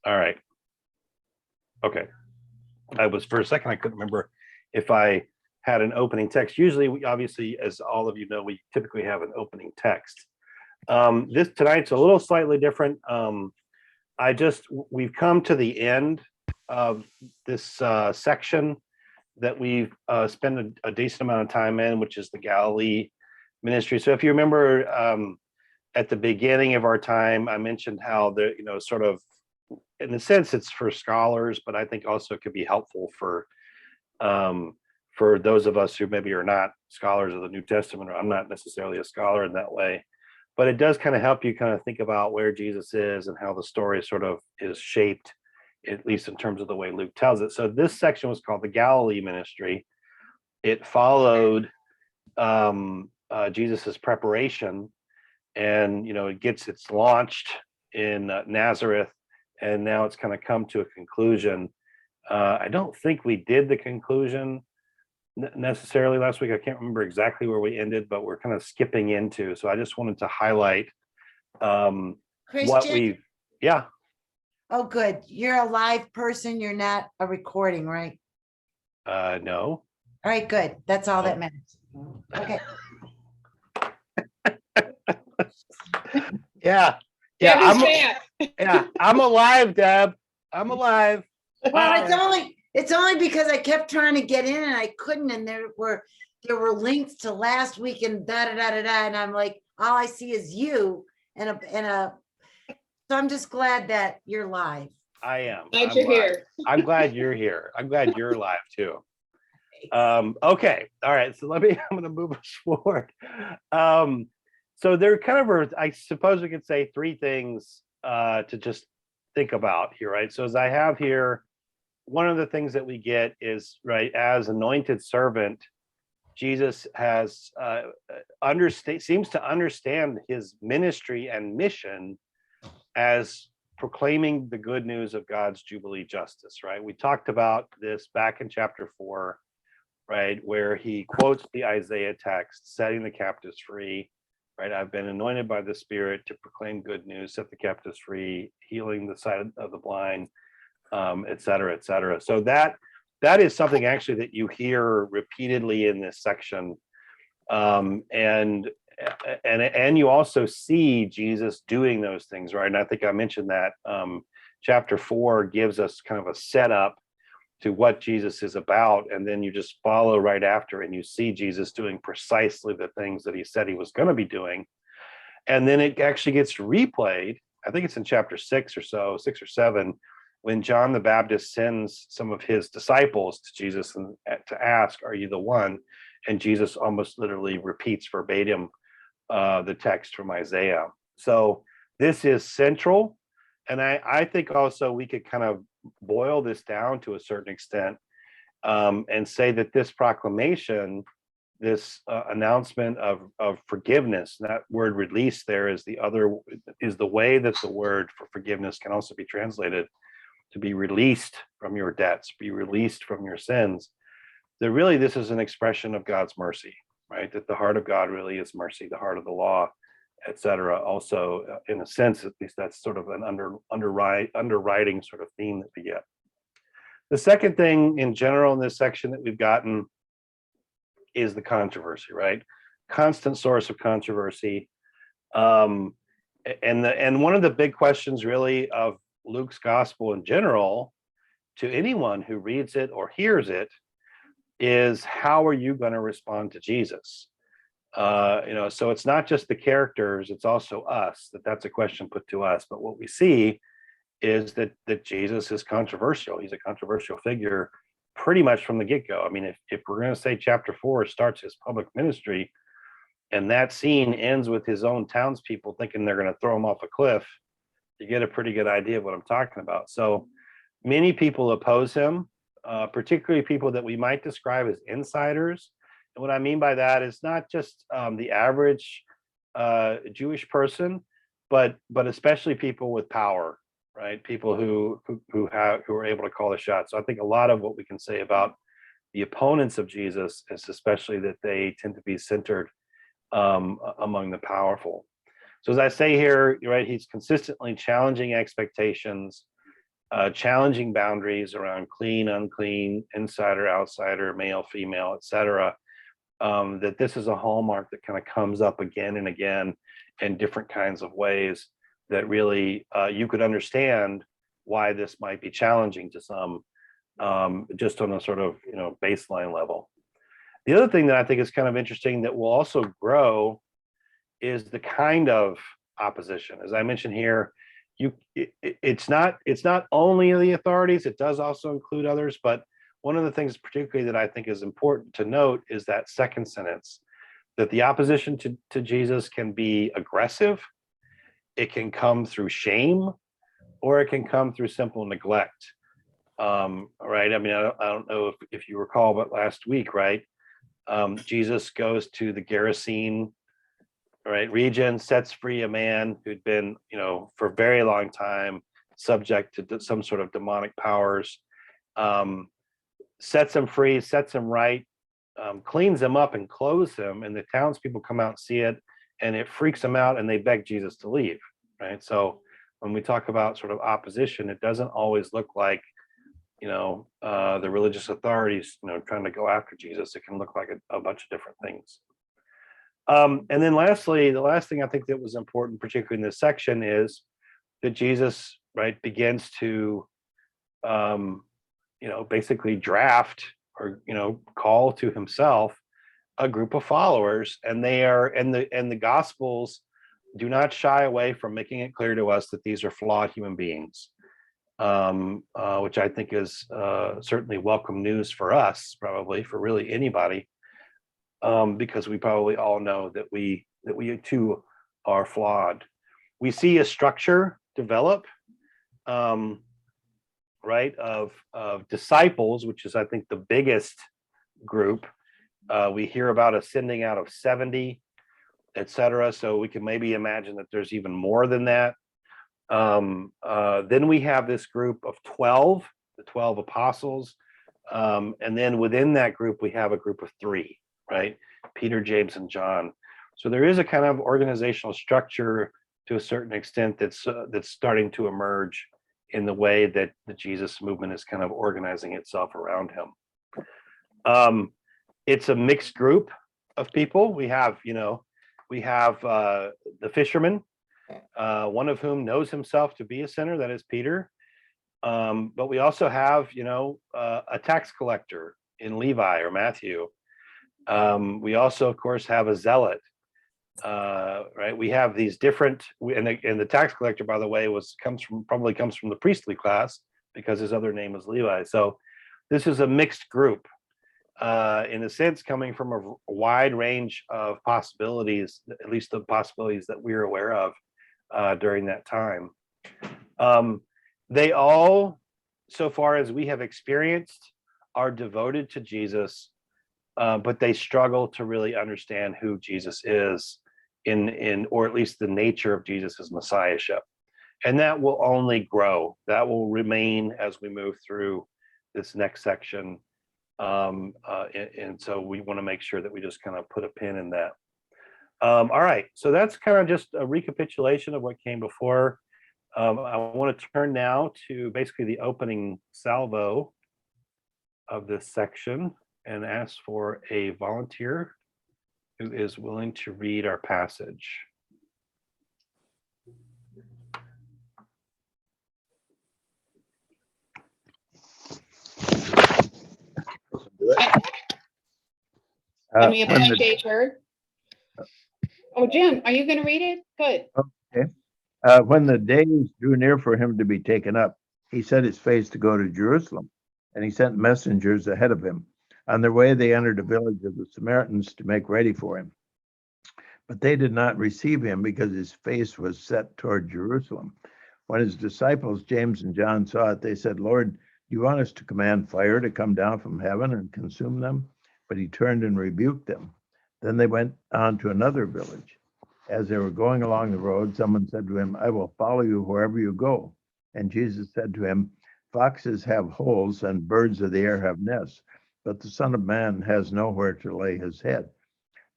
All right. Okay. I was, for a second, I couldn't remember if I had an opening text. Usually, obviously, as all of you know, we typically have an opening text. This tonight's a little slightly different. We've come to the end of this section that we've spent a decent amount of time in, which is the Galilee ministry. So if you remember, at the beginning of our time, I mentioned how sort of, in a sense, it's for scholars, but I think also it could be helpful for those of us who maybe are not scholars of the New Testament, or I'm not necessarily a scholar in that way, but it does kind of help you kind of think about where Jesus is and how the story sort of is shaped, at least in terms of the way Luke tells it. So this section was called the Galilee ministry. It followed Jesus's preparation, and it's launched in Nazareth, and now it's kind of come to a conclusion. I don't think we did the conclusion necessarily last week. I can't remember exactly where we ended, but we're kind of skipping into. So I just wanted to highlight what we've. Yeah. Oh, good. You're a live person. You're not a recording, right? No. All right, good. That's all that matters. Okay. Yeah. I'm alive, Deb. I'm alive. Well, it's only because I kept trying to get in and I couldn't, and there were links to last week and and I'm like, all I see is you and a. So I'm just glad that you're live. I am. Glad you're here. I'm glad you're here. I'm glad you're live too. Okay. All right. So I'm going to move us forward. So there kind of I suppose we could say three things to just think about here, right? So as I have here, one of the things that we get is, right, as anointed servant, Jesus has seems to understand his ministry and mission as proclaiming the good news of God's Jubilee justice, right? We talked about this back in chapter 4, right, where he quotes the Isaiah text, setting the captives free. Right, I've been anointed by the Spirit to proclaim good news, set the captives free, healing the sight of the blind, et cetera, et cetera. So that is something actually that you hear repeatedly in this section, and you also see Jesus doing those things, right? And I think I mentioned that chapter 4 gives us kind of a setup to what Jesus is about, and then you just follow right after and you see Jesus doing precisely the things that he said he was going to be doing. And then it actually gets replayed, I think it's in chapter 6 or 7, when John the Baptist sends some of his disciples to Jesus and to ask, are you the one? And Jesus almost literally repeats verbatim the text from Isaiah. So this is central. And I think also we could kind of boil this down to a certain extent, and say that this proclamation, this announcement of forgiveness, that word release there is the way that the word for forgiveness can also be translated to be released from your debts, be released from your sins. That really this is an expression of God's mercy, right? That the heart of God really is mercy, the heart of the law, etc. Also, in a sense, at least that's sort of an underwriting sort of theme that we get. The second thing in general in this section that we've gotten is the controversy, right? Constant source of controversy. And one of the big questions really of Luke's gospel in general, to anyone who reads it or hears it, is how are you going to respond to Jesus? So it's not just the characters, it's also us, that's a question put to us. But what we see is that Jesus is controversial. He's a controversial figure pretty much from the get-go. I mean, if we're going to say chapter 4 starts his public ministry, and that scene ends with his own townspeople thinking they're going to throw him off a cliff, you get a pretty good idea of what I'm talking about. So many people oppose him, particularly people that we might describe as insiders. And what I mean by that is not just the average Jewish person, but especially people with power, right? People who are able to call the shots. So I think a lot of what we can say about the opponents of Jesus is especially that they tend to be centered among the powerful. So as I say here, right, he's consistently challenging expectations. challenging boundaries around clean, unclean, insider, outsider, male, female, etc. That this is a hallmark that kind of comes up again and again in different kinds of ways that really you could understand why this might be challenging to some, just on a sort of baseline level. The other thing that I think is kind of interesting that will also grow is the kind of opposition. As I mentioned here, it's not only the authorities, it does also include others, but one of the things particularly that I think is important to note is that second sentence, that the opposition to Jesus can be aggressive, it can come through shame, or it can come through simple neglect. Right? I mean, I don't know if you recall, but last week, right? Jesus goes to the Gerasene, right, region, sets free a man who'd been, for a very long time subject to some sort of demonic powers, sets him free, sets him right, cleans him up and clothes him, and the townspeople come out and see it, and it freaks them out, and they beg Jesus to leave, right? So when we talk about sort of opposition, it doesn't always look like, the religious authorities, trying to go after Jesus. It can look like a bunch of different things. And then lastly, the last thing I think that was important, particularly in this section, is that Jesus, right, begins to, basically draft or, call to himself a group of followers, and they are, and the Gospels do not shy away from making it clear to us that these are flawed human beings, which I think is certainly welcome news for us, probably for really anybody. Because we probably all know that we too are flawed. We see a structure develop, right, of disciples, which is, I think, the biggest group. We hear about a sending out of 70, etc. So we can maybe imagine that there's even more than that. Then we have this group of 12, the 12 apostles, and then within that group we have a group of 3. Right? Peter, James, and John. So there is a kind of organizational structure to a certain extent that's starting to emerge in the way that the Jesus movement is kind of organizing itself around him. It's a mixed group of people. We have the fishermen, one of whom knows himself to be a sinner, that is Peter. But we also have, a tax collector in Levi or Matthew. We also, of course, have a zealot, right? We have these different, and the tax collector, by the way, probably comes from the priestly class because his other name is Levi. So this is a mixed group, in a sense, coming from a wide range of possibilities, at least the possibilities that we're aware of during that time. They all, so far as we have experienced, are devoted to Jesus. But they struggle to really understand who Jesus is or at least the nature of Jesus's messiahship. And that will only grow. That will remain as we move through this next section. And so we want to make sure that we just kind of put a pin in that. All right, so that's kind of just a recapitulation of what came before. I want to turn now to basically the opening salvo of this section and ask for a volunteer who is willing to read our passage. Can we appoint Dave Bird? Oh, Jim, are you going to read it? Good. Okay. When the days drew near for him to be taken up, he set his face to go to Jerusalem, and he sent messengers ahead of him. On their way, they entered a village of the Samaritans to make ready for him. But they did not receive him because his face was set toward Jerusalem. When his disciples, James and John, saw it, they said, "Lord, do you want us to command fire to come down from heaven and consume them?" But he turned and rebuked them. Then they went on to another village. As they were going along the road, someone said to him, "I will follow you wherever you go." And Jesus said to him, "Foxes have holes and birds of the air have nests, but the Son of Man has nowhere to lay his head."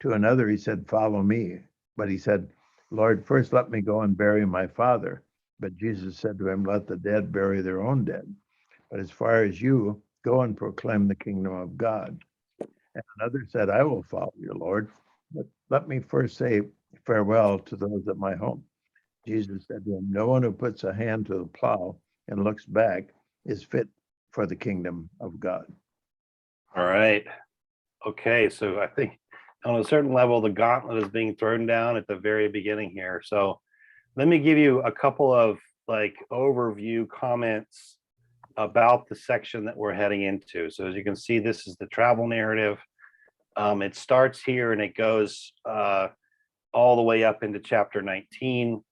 To another he said, "Follow me." But he said, "Lord, first let me go and bury my father." But Jesus said to him, let the dead bury their own dead. But as far as you, go and proclaim the kingdom of God. And another said, I will follow you, Lord, but let me first say farewell to those at my home. Jesus said to him, no one who puts a hand to the plow and looks back is fit for the kingdom of God. All right. Okay, so I think on a certain level, the gauntlet is being thrown down at the very beginning here. So let me give you a couple of like overview comments about the section that we're heading into. So as you can see, this is the travel narrative. It starts here and it goes all the way up into chapter 19.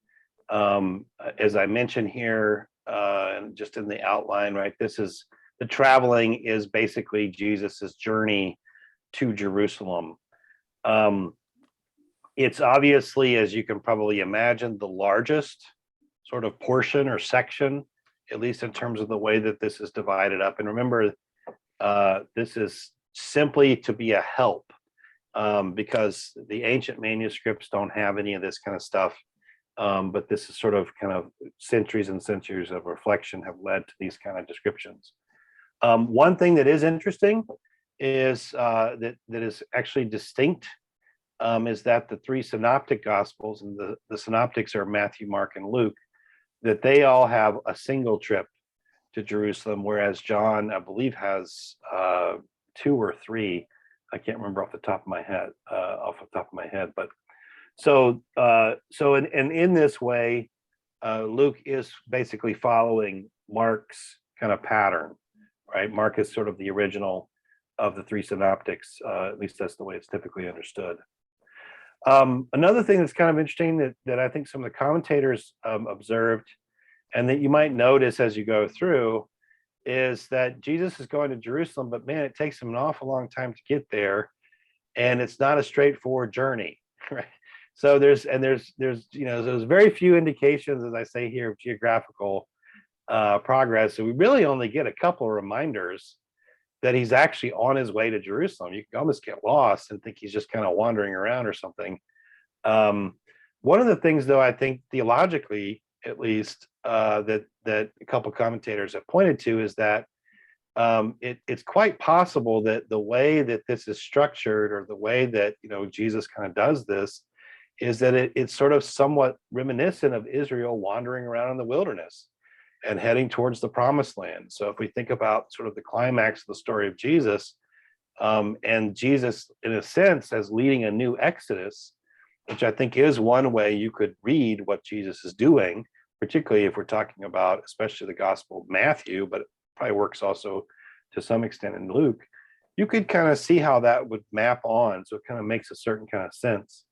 As I mentioned here, and just in the outline, right, this is the traveling is basically Jesus's journey to Jerusalem. It's obviously, as you can probably imagine, the largest sort of portion or section, at least in terms of the way that this is divided up. And remember, this is simply to be a help, because the ancient manuscripts don't have any of this kind of stuff. But this is sort of kind of centuries and centuries of reflection have led to these kind of descriptions. One thing that is interesting is that is actually distinct, is that the three synoptic gospels, and the synoptics are Matthew, Mark, and Luke, that they all have a single trip to Jerusalem, whereas John, I believe, has 2 or 3. I can't remember off the top of my head, but so in this way, Luke is basically following Mark's kind of pattern, right? Mark is sort of the original of the 3 synoptics, at least that's the way it's typically understood. Another thing that's kind of interesting that I think some of the commentators observed, and that you might notice as you go through, is that Jesus is going to Jerusalem, but man, it takes him an awful long time to get there, and it's not a straightforward journey, right? So there's very few indications, as I say here, of geographical progress. So we really only get a couple of reminders that he's actually on his way to Jerusalem. You can almost get lost and think he's just kind of wandering around or something. One of the things, though, I think theologically, at least, that a couple commentators have pointed to is that it's quite possible that the way that this is structured, or the way that Jesus kind of does this, is that it's sort of somewhat reminiscent of Israel wandering around in the wilderness and heading towards the promised land. So if we think about sort of the climax of the story of Jesus, and Jesus, in a sense, as leading a new exodus, which I think is one way you could read what Jesus is doing, particularly if we're talking about, especially the Gospel of Matthew, but it probably works also to some extent in Luke, you could kind of see how that would map on. So it kind of makes a certain kind of sense.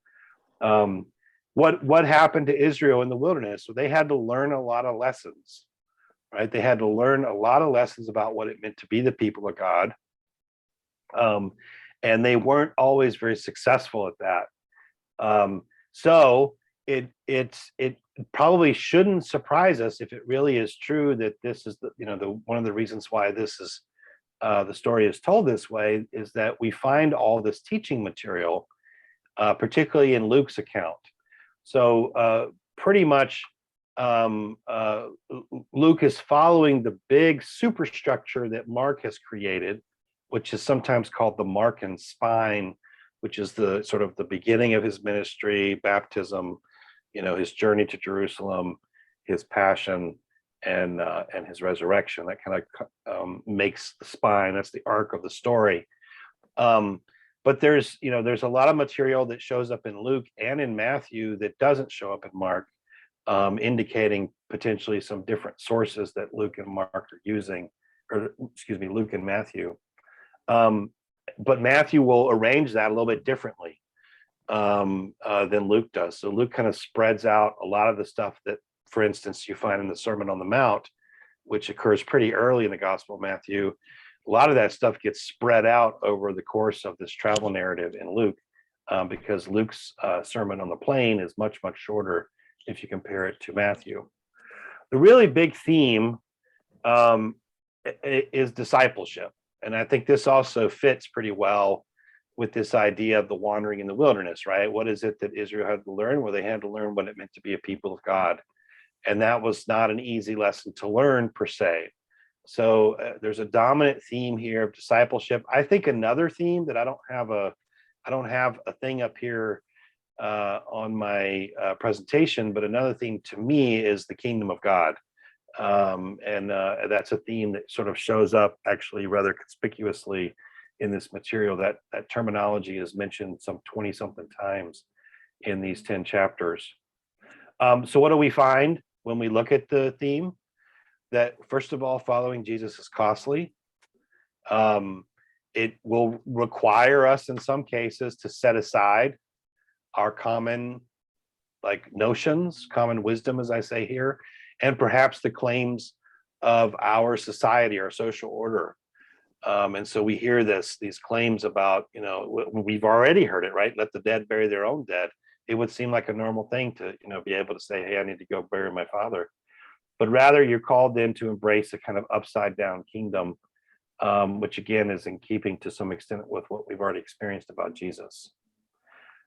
What happened to Israel in the wilderness? So they had to learn a lot of lessons, right? They had to learn a lot of lessons about what it meant to be the people of God. And they weren't always very successful at that. So it probably shouldn't surprise us if it really is true that this is one of the reasons why this is the story is told this way, is that we find all this teaching material, particularly in Luke's account. So pretty much Luke is following the big superstructure that Mark has created, which is sometimes called the Markan spine, which is the sort of the beginning of his ministry, baptism, his journey to Jerusalem, his passion, and his resurrection. That kind of makes the spine. That's the arc of the story. But there's a lot of material that shows up in Luke and in Matthew that doesn't show up in Mark, indicating potentially some different sources that Luke and Mark are using, or excuse me, Luke and Matthew. But Matthew will arrange that a little bit differently than Luke does. So Luke kind of spreads out a lot of the stuff that, for instance, you find in the Sermon on the Mount, which occurs pretty early in the Gospel of Matthew. A lot of that stuff gets spread out over the course of this travel narrative in Luke, because Luke's Sermon on the Plain is much, much shorter if you compare it to Matthew. The really big theme is discipleship. And I think this also fits pretty well with this idea of the wandering in the wilderness, right? What is it that Israel had to learn? Well, they had to learn what it meant to be a people of God. And that was not an easy lesson to learn per se. So there's a dominant theme here of discipleship. I think another theme that I don't have a thing up here on my presentation, but another theme to me is the kingdom of God. And that's a theme that sort of shows up actually rather conspicuously in this material. That terminology is mentioned some 20 something times in these 10 chapters. So what do we find when we look at the theme? That first of all, following Jesus is costly. It will require us in some cases to set aside our common notions, common wisdom, as I say here, and perhaps the claims of our society, our social order. And so we hear these claims about, we've already heard it, right? Let the dead bury their own dead. It would seem like a normal thing to, be able to say, hey, I need to go bury my father. But rather you're called then to embrace a kind of upside down kingdom, which again is in keeping to some extent with what we've already experienced about Jesus.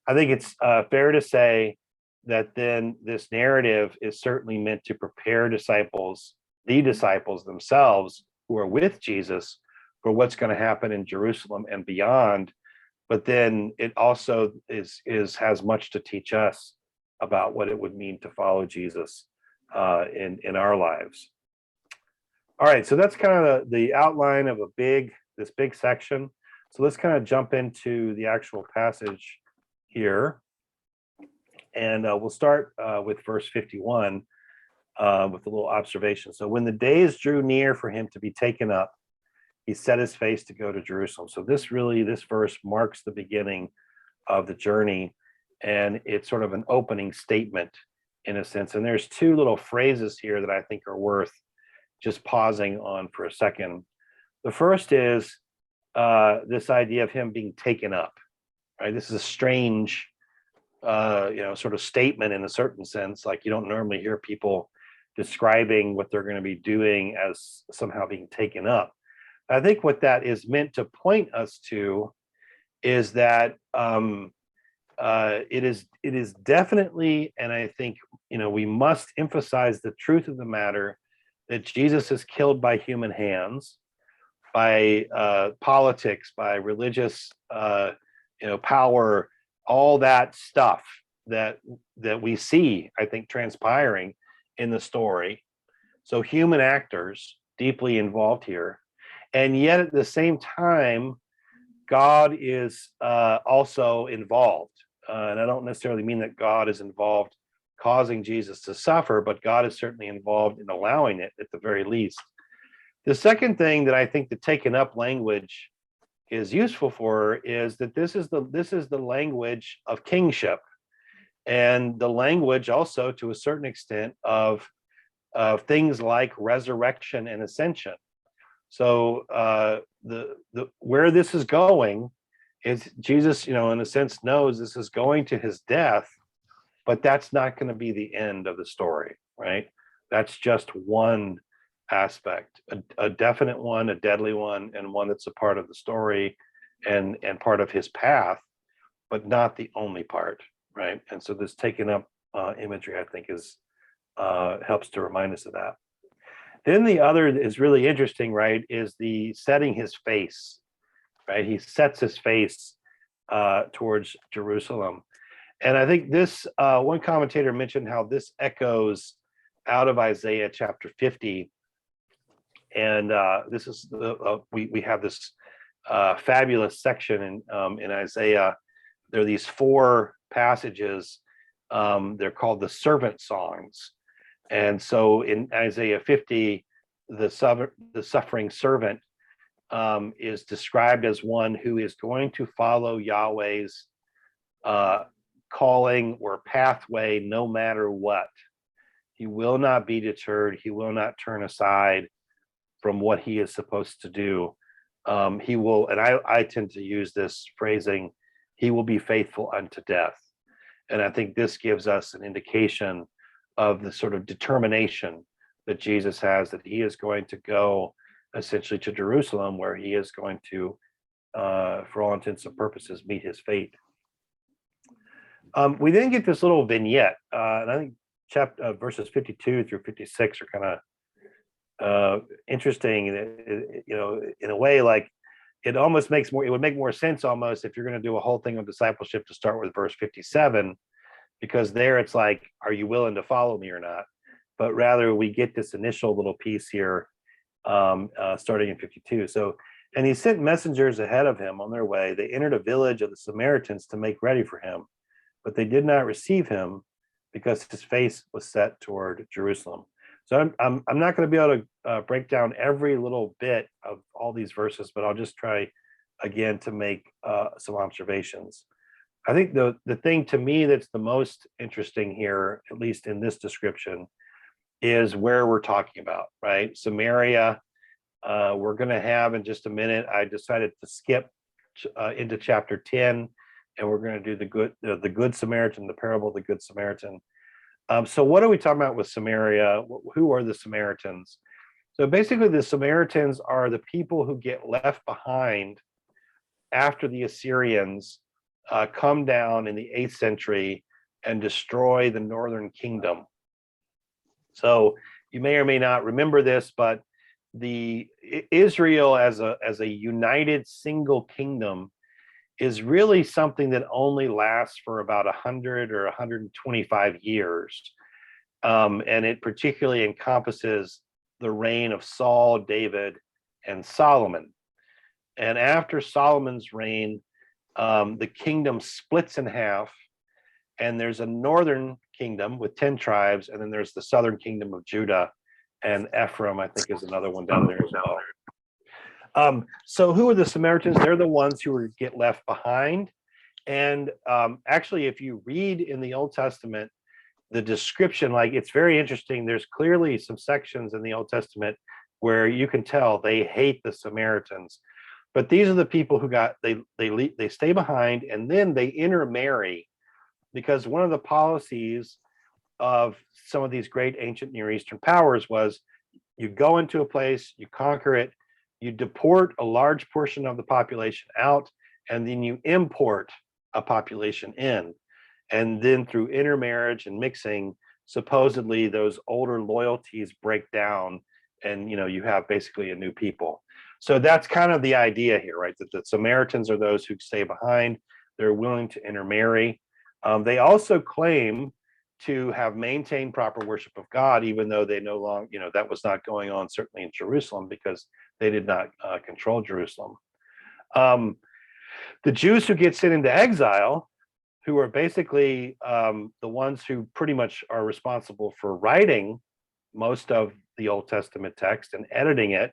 I think it's fair to say that then this narrative is certainly meant to prepare the disciples themselves who are with Jesus for what's going to happen in Jerusalem and beyond. But then it also has much to teach us about what it would mean to follow Jesus in our lives. All right, so that's kind of the outline of this big section. So let's kind of jump into the actual passage here. And we'll start with verse 51 with a little observation. So when the days drew near for him to be taken up, he set his face to go to Jerusalem. So this verse marks the beginning of the journey, and it's sort of an opening statement in a sense. And there's two little phrases here that I think are worth just pausing on for a second. The first is this idea of him being taken up, right? This is a strange sort of statement in a certain sense. Like you don't normally hear people describing what they're going to be doing as somehow being taken up. I think what that is meant to point us to is that it is definitely, and I think we must emphasize the truth of the matter, that Jesus is killed by human hands, by politics, by religious power, all that stuff that we see, I think, transpiring in the story. So human actors deeply involved here. And yet at the same time, God is also involved. And I don't necessarily mean that God is involved causing Jesus to suffer, but God is certainly involved in allowing it at the very least. The second thing that I think the taken up language is useful for is that this is the language of kingship, and the language also to a certain extent of things like resurrection and ascension. So the where this is going is Jesus, in a sense, knows this is going to his death, but that's not going to be the end of the story, right? That's just one aspect, a definite one, a deadly one, and one that's a part of the story and part of his path, but not the only part, right? And so this taken up imagery, I think, is helps to remind us of that. Then the other is really interesting, right, is the setting his face, right? He sets his face towards Jerusalem. And I think this, one commentator mentioned how this echoes out of Isaiah chapter 50. And this is, we have this fabulous section in Isaiah. There are these 4 passages. They're called the servant songs. And so in Isaiah 50, the suffering servant is described as one who is going to follow Yahweh's calling or pathway no matter what. He will not be deterred. He will not turn aside from what he is supposed to do. He will, and I tend to use this phrasing, he will be faithful unto death. And I think this gives us an indication of the sort of determination that Jesus has, that he is going to go essentially to Jerusalem, where he is going to, for all intents and purposes, meet his fate. We then get this little vignette, and I think chapter verses 52 through 56 are kind of interesting. You know, in a way, like it almost makes more. It would make more sense almost if you're going to do a whole thing of discipleship to start with verse 57, because there it's like, are you willing to follow me or not? But rather we get this initial little piece here, starting in 52. So, and he sent messengers ahead of him on their way. They entered a village of the Samaritans to make ready for him, but they did not receive him because his face was set toward Jerusalem. So I'm not going to be able to break down every little bit of all these verses, but I'll just try again to make some observations. I think the thing to me that's the most interesting here, at least in this description, is where we're talking about, right? Samaria. We're going to have in just a minute. I decided to skip into chapter 10, and we're going to do the Good Samaritan, the parable of the Good Samaritan. So what are we talking about with Samaria? Who are the Samaritans? So basically, the Samaritans are the people who get left behind after the Assyrians come down in the 8th century and destroy the northern kingdom. So you may or may not remember this, but the Israel as a united single kingdom is really something that only lasts for about 100 or 125 years. And it particularly encompasses the reign of Saul, David, and Solomon. And after Solomon's reign, the kingdom splits in half, and there's a northern kingdom with 10 tribes, and then there's the southern kingdom of Judah, and Ephraim, I think, is another one down there as well. So who are the Samaritans? They're the ones who get left behind. And actually, if you read in the Old Testament, the description, like, it's very interesting. There's clearly some sections in the Old Testament where you can tell they hate the Samaritans. But these are the people who they stay behind, and then they intermarry, because one of the policies of some of these great ancient Near Eastern powers was you go into a place, you conquer it, you deport a large portion of the population out, and then you import a population in. And then through intermarriage and mixing, supposedly those older loyalties break down, and you have basically a new people. So that's kind of the idea here, right? That the Samaritans are those who stay behind. They're willing to intermarry. They also claim to have maintained proper worship of God, even though they no longer, that was not going on certainly in Jerusalem, because they did not control Jerusalem. The Jews who get sent into exile, who are basically the ones who pretty much are responsible for writing most of the Old Testament text and editing it,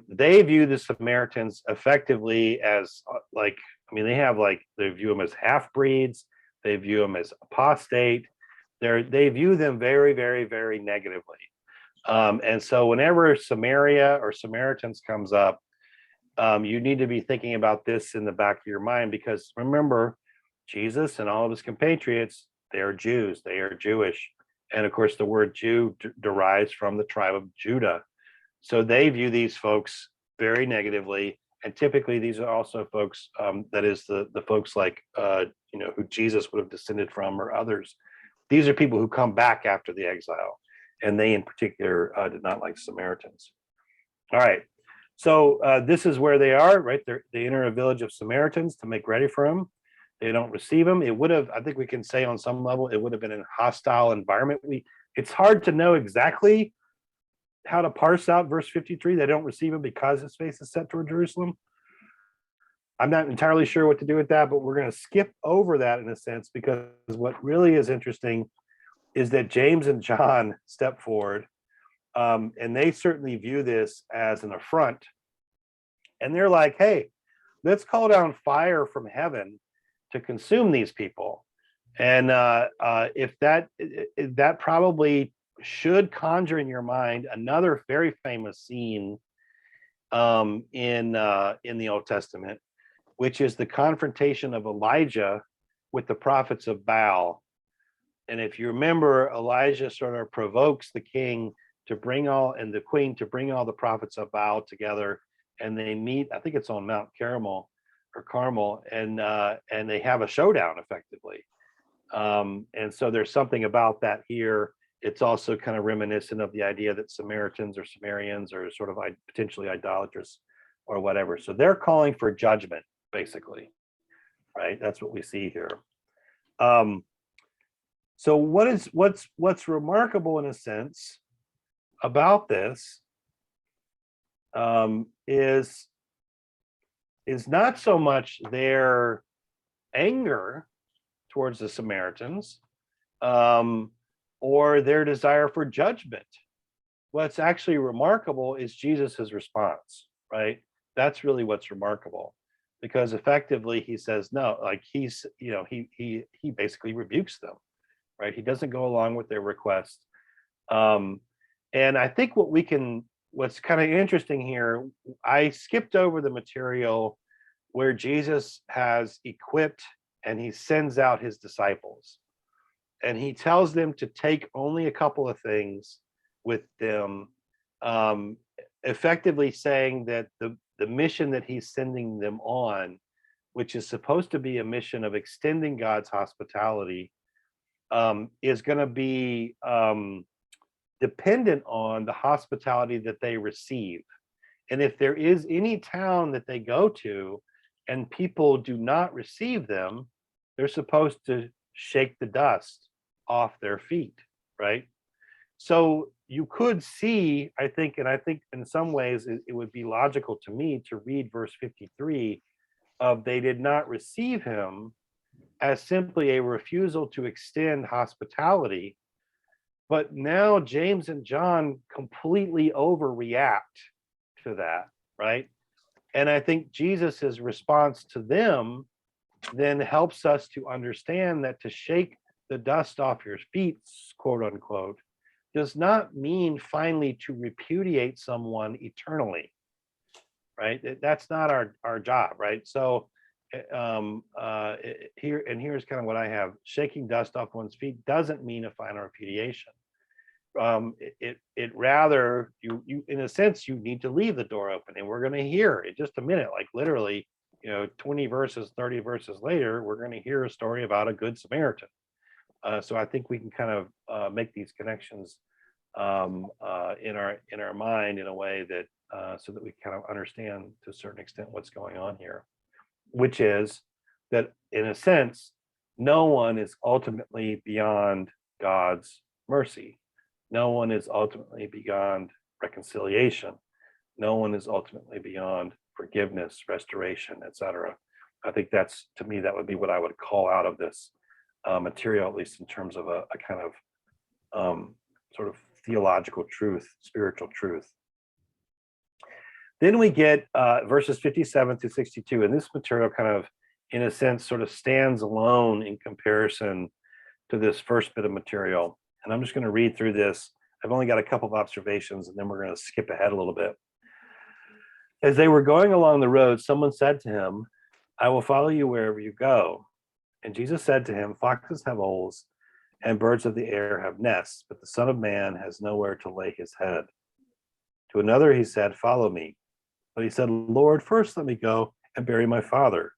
they view the Samaritans effectively as they view them as half-breeds. They view them as apostate. They view them very, very, very negatively. And so whenever Samaria or Samaritans comes up, you need to be thinking about this in the back of your mind, because remember, Jesus and all of his compatriots, they are Jews, they are Jewish. And of course, the word Jew derives from the tribe of Judah. So they view these folks very negatively. And typically these are also folks, that is the folks like, who Jesus would have descended from, or others. These are people who come back after the exile, and they in particular did not like Samaritans. All right, so this is where they are, right? They enter a village of Samaritans to make ready for him. They don't receive him. It would have, I think we can say on some level, it would have been a hostile environment. It's hard to know exactly how to parse out verse 53. They don't receive him because his face is set toward Jerusalem. I'm not entirely sure what to do with that, but we're going to skip over that in a sense, because what really is interesting is that James and John step forward, and they certainly view this as an affront. And they're like, hey, let's call down fire from heaven to consume these people. And if that probably should conjure in your mind another very famous scene in the Old Testament, which is the confrontation of Elijah with the prophets of Baal. And if you remember, Elijah sort of provokes the king to bring the queen to bring all the prophets of Baal together, and they meet, I think it's on Mount Carmel, and they have a showdown effectively. And so there's something about that here. It's also kind of reminiscent of the idea that Samaritans or Sumerians are sort of potentially idolatrous or whatever. So they're calling for judgment, basically, right? That's what we see here. So what's remarkable in a sense about this is not so much their anger towards the Samaritans or their desire for judgment. What's actually remarkable is Jesus's response, right? That's really what's remarkable, because effectively he says no, like he basically rebukes them, right? He doesn't go along with their request. And I think what's kind of interesting here, I skipped over the material where Jesus has equipped and he sends out his disciples. And he tells them to take only a couple of things with them, effectively saying that the mission that he's sending them on, which is supposed to be a mission of extending God's hospitality, is going to be dependent on the hospitality that they receive. And if there is any town that they go to and people do not receive them, they're supposed to shake the dust off their feet, right? So you could see, I think in some ways it would be logical to me to read verse 53 of they did not receive him as simply a refusal to extend hospitality. But now James and John completely overreact to that, right? And I think Jesus's response to them then helps us to understand that to shake the dust off your feet, quote unquote, does not mean finally to repudiate someone eternally, right? That's not our job, right? So here's kind of what I have. Shaking dust off one's feet doesn't mean a final repudiation. It rather, you in a sense, you need to leave the door open, and we're going to hear in just a minute, like literally, 20 verses, 30 verses later, we're going to hear a story about a good Samaritan. So I think we can kind of make these connections in our mind in a way that so that we kind of understand to a certain extent what's going on here, which is that in a sense, no one is ultimately beyond God's mercy. No one is ultimately beyond reconciliation. No one is ultimately beyond forgiveness, restoration, etc. I think that's, to me, that would be what I would call out of this material, at least in terms of a kind of sort of theological truth, spiritual truth. Then we get verses 57 to 62, and this material kind of, in a sense, sort of stands alone in comparison to this first bit of material. And I'm just going to read through this. I've only got a couple of observations, and then we're going to skip ahead a little bit. As they were going along the road, someone said to him, "I will follow you wherever you go." And Jesus said to him, "Foxes have holes, and birds of the air have nests, but the Son of Man has nowhere to lay his head." To another he said, "Follow me." But he said, "Lord, first let me go and bury my father."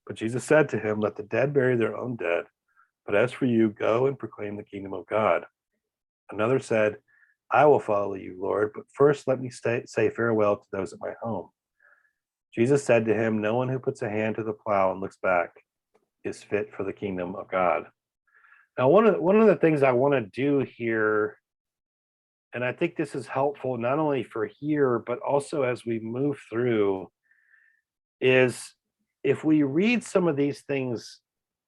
But Jesus said to him, "Let the dead bury their own dead. But as for you, go and proclaim the kingdom of God." Another said, "I will follow you, Lord, but first let me say farewell to those at my home." Jesus said to him, "No one who puts a hand to the plow and looks back is fit for the kingdom of God." Now, one of the things I want to do here, and I think this is helpful not only for here, but also as we move through, is if we read some of these things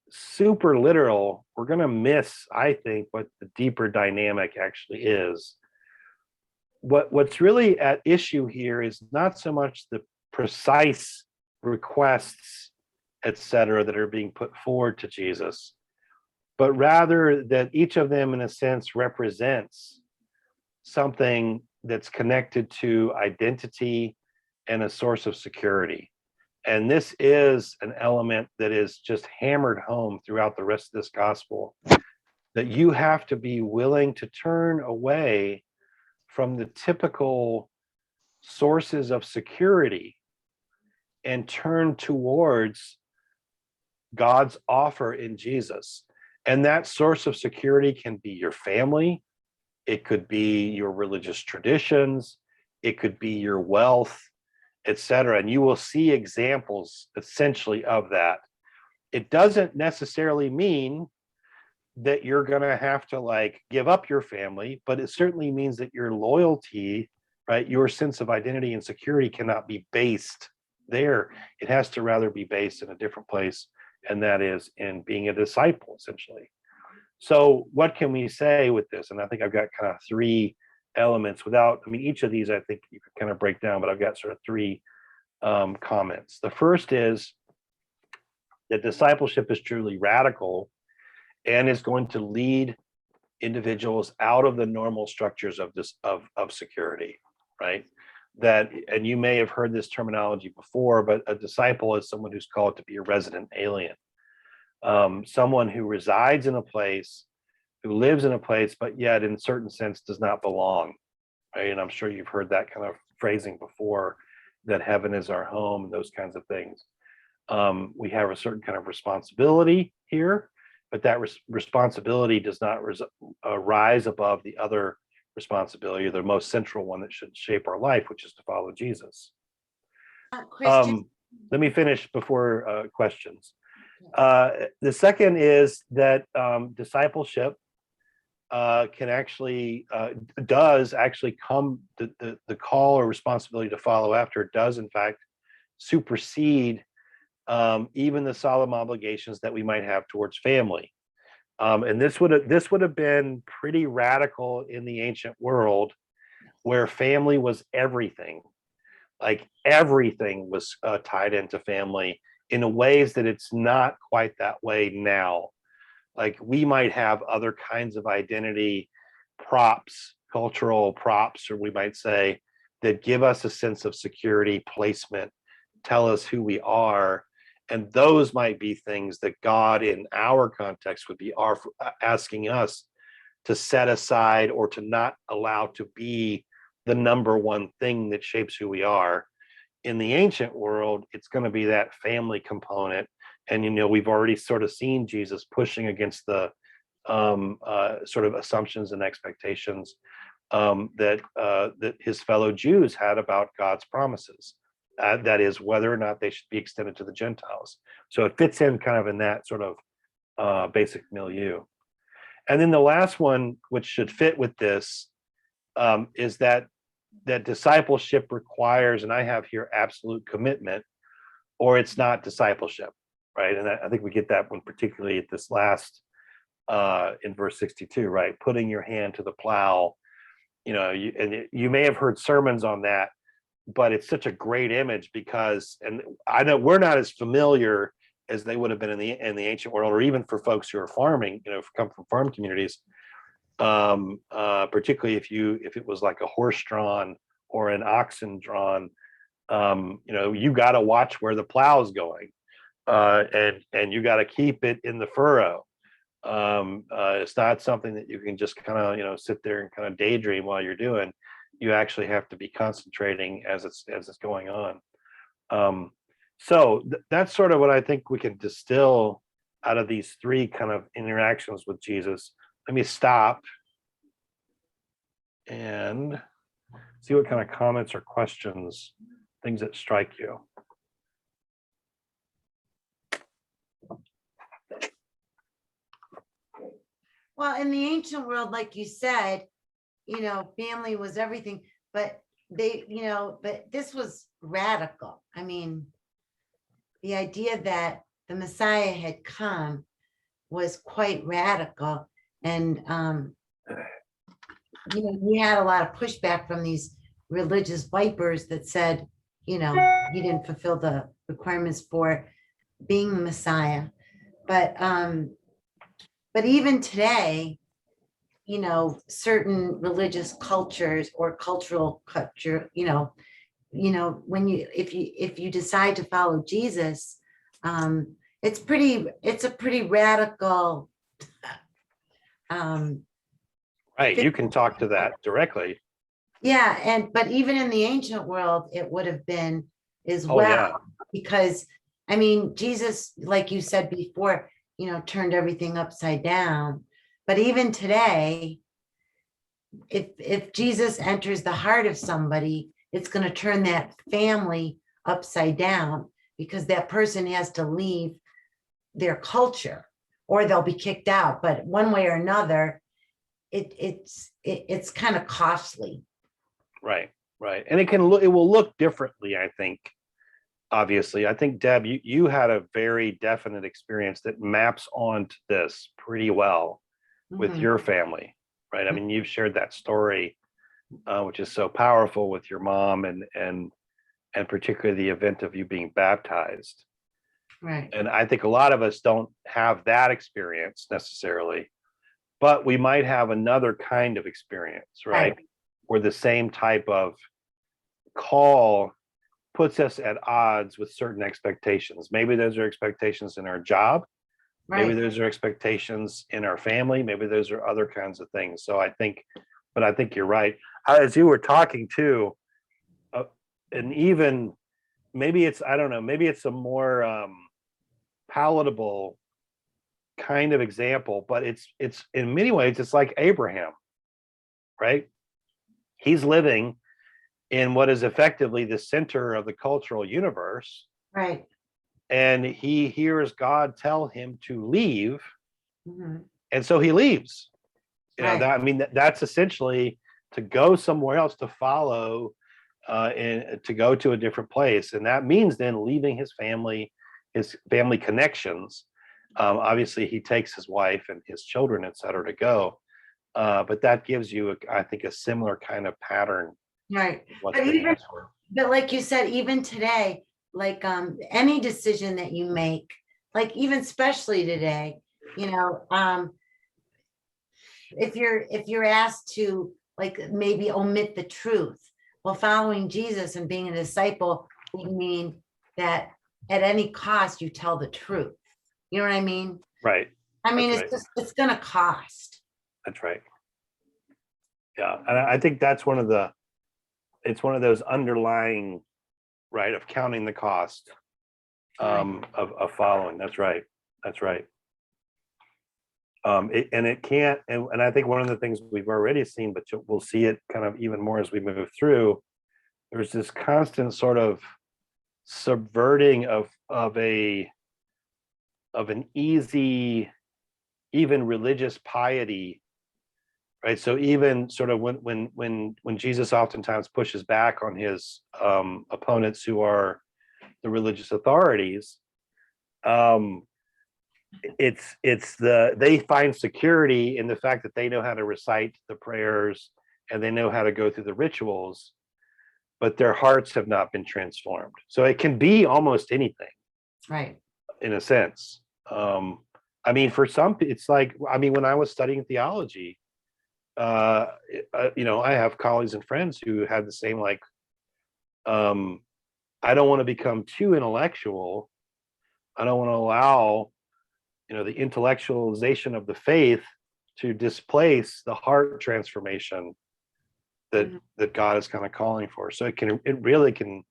super literal, we're going to miss, I think, what the deeper dynamic actually is. What's really at issue here is not so much the precise requests, etc., that are being put forward to Jesus, but rather that each of them, in a sense, represents something that's connected to identity and a source of security. And this is an element that is just hammered home throughout the rest of this gospel, that you have to be willing to turn away from the typical sources of security and turn towards God's offer in Jesus. And that source of security can be your family. It could be your religious traditions. It could be your wealth, etc. And you will see examples essentially of that. It doesn't necessarily mean that you're going to have to like give up your family, but it certainly means that your loyalty, right, your sense of identity and security cannot be based there. It has to rather be based in a different place, and that is in being a disciple, essentially. So what can we say with this? And I think I've got kind of three elements without, I mean, each of these I think you could kind of break down, but I've got sort of three comments. The first is that discipleship is truly radical and is going to lead individuals out of the normal structures of this of security, right? That, and you may have heard this terminology before, but a disciple is someone who's called to be a resident alien, someone who resides in a place, who lives in a place, but yet in a certain sense does not belong, right? And I'm sure you've heard that kind of phrasing before, that heaven is our home, and those kinds of things. We have a certain kind of responsibility here, but that responsibility does not rise above the other responsibility, the most central one that should shape our life, which is to follow Jesus. Christian, Let me finish before questions. The second is that discipleship can actually, does actually come, the call or responsibility to follow after does in fact supersede even the solemn obligations that we might have towards family. And this would have been pretty radical in the ancient world, where family was everything. Like everything was tied into family in ways that it's not quite that way now. Like we might have other kinds of identity props, cultural props, or we might say, that give us a sense of security, placement, tell us who we are. And those might be things that God in our context would be asking us to set aside or to not allow to be the number one thing that shapes who we are. In the ancient world, it's going to be that family component. And, you know, we've already sort of seen Jesus pushing against the sort of assumptions and expectations that his fellow Jews had about God's promises. That is, whether or not they should be extended to the Gentiles. So it fits in kind of in that sort of basic milieu. And then the last one, which should fit with this, is that discipleship requires, and I have here, absolute commitment, or it's not discipleship, right? And I think we get that one particularly at this last, in verse 62, right? Putting your hand to the plow. You know, you may have heard sermons on that, but it's such a great image because, and I know we're not as familiar as they would have been in the ancient world, or even for folks who are farming, you know, come from farm communities, particularly if it was like a horse drawn or an oxen drawn, you know, you got to watch where the plow is going, and you got to keep it in the furrow. It's not something that you can just kind of, you know, sit there and kind of daydream while you're doing. You actually have to be concentrating as it's going on. So that's sort of what I think we can distill out of these three kind of interactions with Jesus. Let me stop and see what kind of comments or questions, things that strike you. well, in the ancient world, like you said, you know, family was everything, but but this was radical. I mean, the idea that the Messiah had come was quite radical. And, you know, we had a lot of pushback from these religious vipers that said, you know, he didn't fulfill the requirements for being the Messiah. But even today, you know, certain religious cultures or cultural culture, you know, when if you decide to follow Jesus, it's a pretty radical. Right, you can talk to that directly. Yeah, but even in the ancient world, it would have been as Oh, well, yeah. because I mean, Jesus, like you said before, turned everything upside down. But even today, if Jesus enters the heart of somebody, it's going to turn that family upside down, because that person has to leave their culture or they'll be kicked out. But one way or another, it's kind of costly. Right. And it will look differently, I think. Obviously, I think, Deb, you had a very definite experience that maps onto this pretty well with Mhm. your family, right? I mean, you've shared that story, which is so powerful with your mom, and particularly the event of you being baptized. Right. And I think a lot of us don't have that experience necessarily, but we might have another kind of experience, right? Where the same type of call puts us at odds with certain expectations. Maybe those are expectations in our job. Maybe Right. those are expectations in our family. Maybe those are other kinds of things. So I think you're right. As you were talking too, and even maybe it's, I don't know, maybe it's a more palatable kind of example, but it's in many ways, it's like Abraham, right? He's living in what is effectively the center of the cultural universe. Right. And he hears God tell him to leave. Mhm. And so he leaves. Right. That's essentially to go somewhere else, to follow, and to go to a different place. And that means then leaving his family connections. Obviously, he takes his wife and his children, et cetera, to go. But that gives you, I think, a similar kind of pattern. Right. What's But being even, asked for. but like you said, even today, like any decision that you make, like even especially today, if you're asked to like maybe omit the truth, well, following Jesus and being a disciple would mean that at any cost you tell the truth. You know what I mean? Right. I mean, That's right. it's gonna cost. That's right. Yeah, and I think that's it's one of those underlying, right, of counting the cost, of following. That's right. It can't, and I think one of the things we've already seen, but we'll see it kind of even more as we move through. There's this constant sort of subverting of an easy, even religious piety, right? So even sort of when Jesus oftentimes pushes back on his opponents who are the religious authorities, they find security in the fact that they know how to recite the prayers and they know how to go through the rituals, but their hearts have not been transformed. So it can be almost anything, Right. in a sense. I mean, for some, it's like, I mean, when I was studying theology, I have colleagues and friends who had the same, like, I don't want to become too intellectual. I don't want to allow, the intellectualization of the faith to displace the heart transformation that God is kind of calling for. So it really can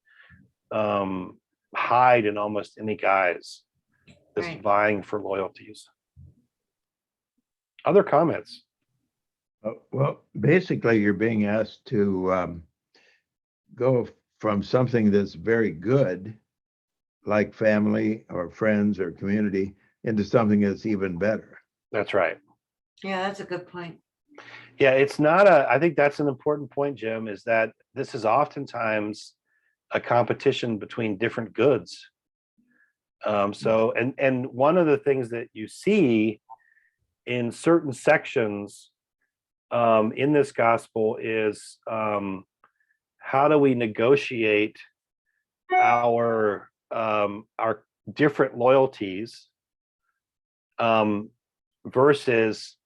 hide in almost any guise, this Right. vying for loyalties. Other comments? Well, basically, you're being asked to go from something that's very good, like family or friends or community, into something that's even better. That's right. Yeah, that's a good point. Yeah, I think that's an important point, Jim, is that this is oftentimes a competition between different goods. So one of the things that you see in certain sections in this gospel is how do we negotiate our different loyalties versus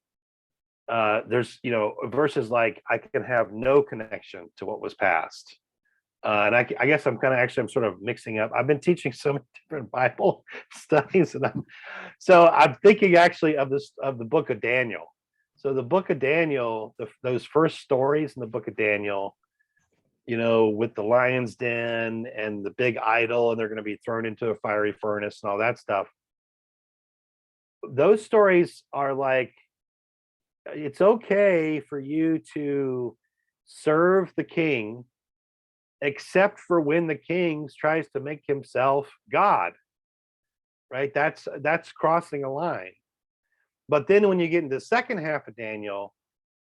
versus like I can have no connection to what was past. And I guess I'm sort of mixing up. I've been teaching so many different Bible studies, and I'm thinking actually of the book of Daniel. So the book of Daniel, those first stories in the book of Daniel, with the lion's den and the big idol, and they're going to be thrown into a fiery furnace and all that stuff. those stories are like, it's okay for you to serve the king, except for when the king tries to make himself God, right? That's crossing a line. But then when you get into the second half of Daniel,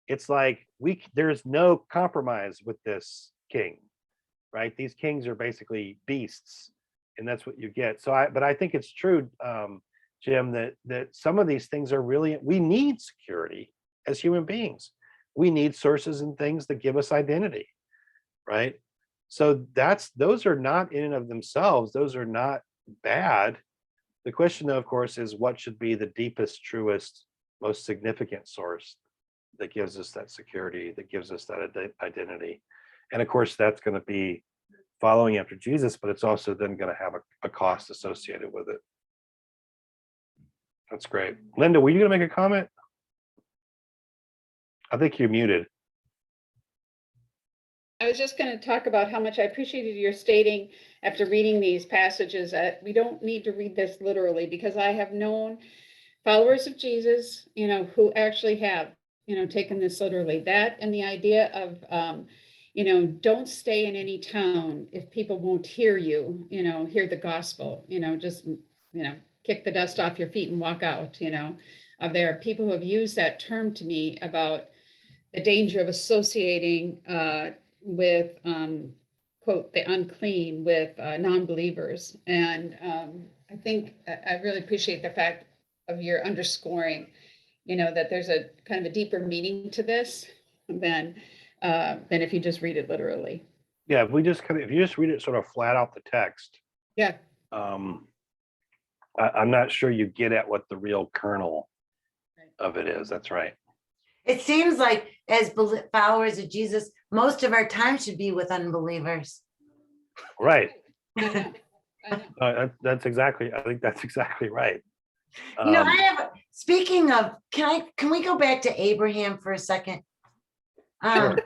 it's like there's no compromise with this king, right? These kings are basically beasts, and that's what you get. But I think it's true, Jim, that some of these things are really, we need security as human beings. We need sources and things that give us identity, right? So those are not in and of themselves, those are not bad. The question, of course, is what should be the deepest, truest, most significant source that gives us that security, that gives us that identity. And of course, that's going to be following after Jesus, but it's also then going to have a cost associated with it. That's great. Linda, were you going to make a comment? I think you're muted. I was just going to talk about how much I appreciated your stating after reading these passages that we don't need to read this literally, because I have known followers of Jesus, who actually have, taken this literally. That and the idea of, don't stay in any town if people won't hear you, hear the gospel, just, kick the dust off your feet and walk out, There are people who have used that term to me about the danger of associating with, quote, the unclean with non-believers. And I think I really appreciate the fact of your underscoring, that there's a kind of a deeper meaning to this than if you just read it literally. Yeah, if you just read it sort of flat out the text. Yeah. I'm not sure you get at what the real kernel of it is. That's right. It seems like as followers of Jesus, most of our time should be with unbelievers. Right. I know. That's exactly. I think that's exactly right. Speaking of, can we go back to Abraham for a second? Sure.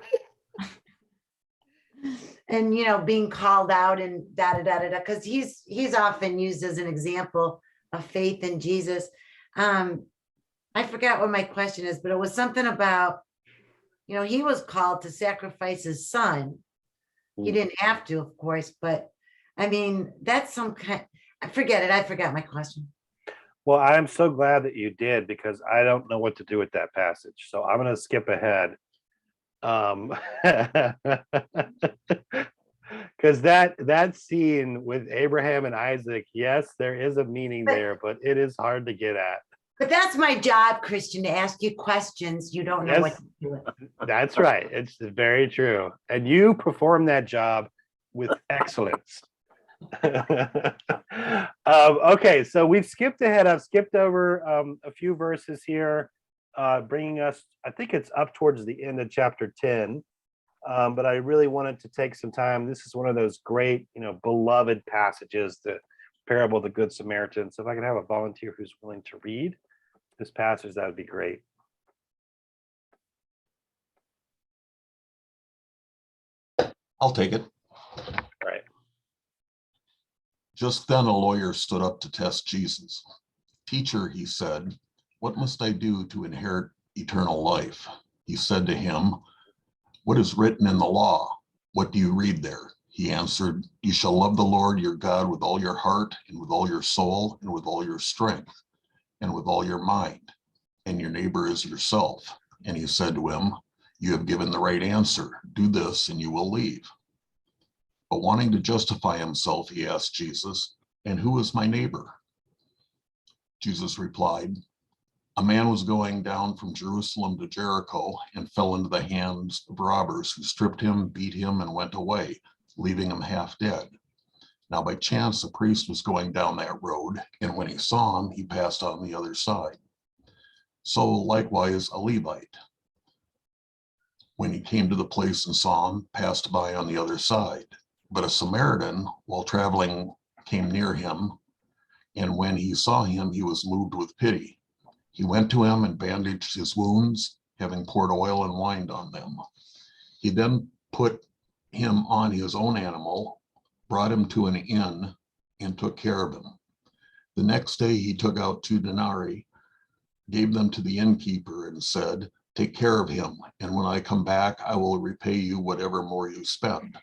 And being called out and because he's often used as an example of faith in Jesus. I forgot what my question is, but it was something about, he was called to sacrifice his son. He didn't have to, of course, but I mean, that's some kind, forget it. I forgot my question. Well, I'm so glad that you did, because I don't know what to do with that passage. So I'm going to skip ahead. Because that scene with Abraham and Isaac, yes, there is a meaning there, but it is hard to get at. But that's my job, Christian, to ask you questions you don't know what to do with. That's right. It's very true. And you perform that job with excellence. Okay, so we've skipped ahead. I've skipped over a few verses here, bringing us, I think it's up towards the end of chapter 10. But I really wanted to take some time. This is one of those great, beloved passages, the parable of the Good Samaritan. So if I could have a volunteer who's willing to read this passage, that would be great. I'll take it. All right. Just then a lawyer stood up to test Jesus. "Teacher," he said, "what must I do to inherit eternal life?" He said to him, "What is written in the law? What do you read there?" He answered, "You shall love the Lord your God with all your heart and with all your soul and with all your strength and with all your mind, and your neighbor as yourself." And he said to him, "You have given the right answer. Do this and you will leave." But wanting to justify himself, he asked Jesus, "And who is my neighbor?" Jesus replied, "A man was going down from Jerusalem to Jericho and fell into the hands of robbers who stripped him, beat him, and went away, leaving him half dead. Now by chance a priest was going down that road, and when he saw him, he passed on the other side. So likewise a Levite, when he came to the place and saw him, passed by on the other side. But a Samaritan, while traveling, came near him, and when he saw him, he was moved with pity. He went to him and bandaged his wounds, having poured oil and wine on them. He then put him on his own animal, brought him to an inn, and took care of him. The next day he took out 2 denarii gave them to the innkeeper and said, take care of him, and when I come back, I will repay you whatever more you spend.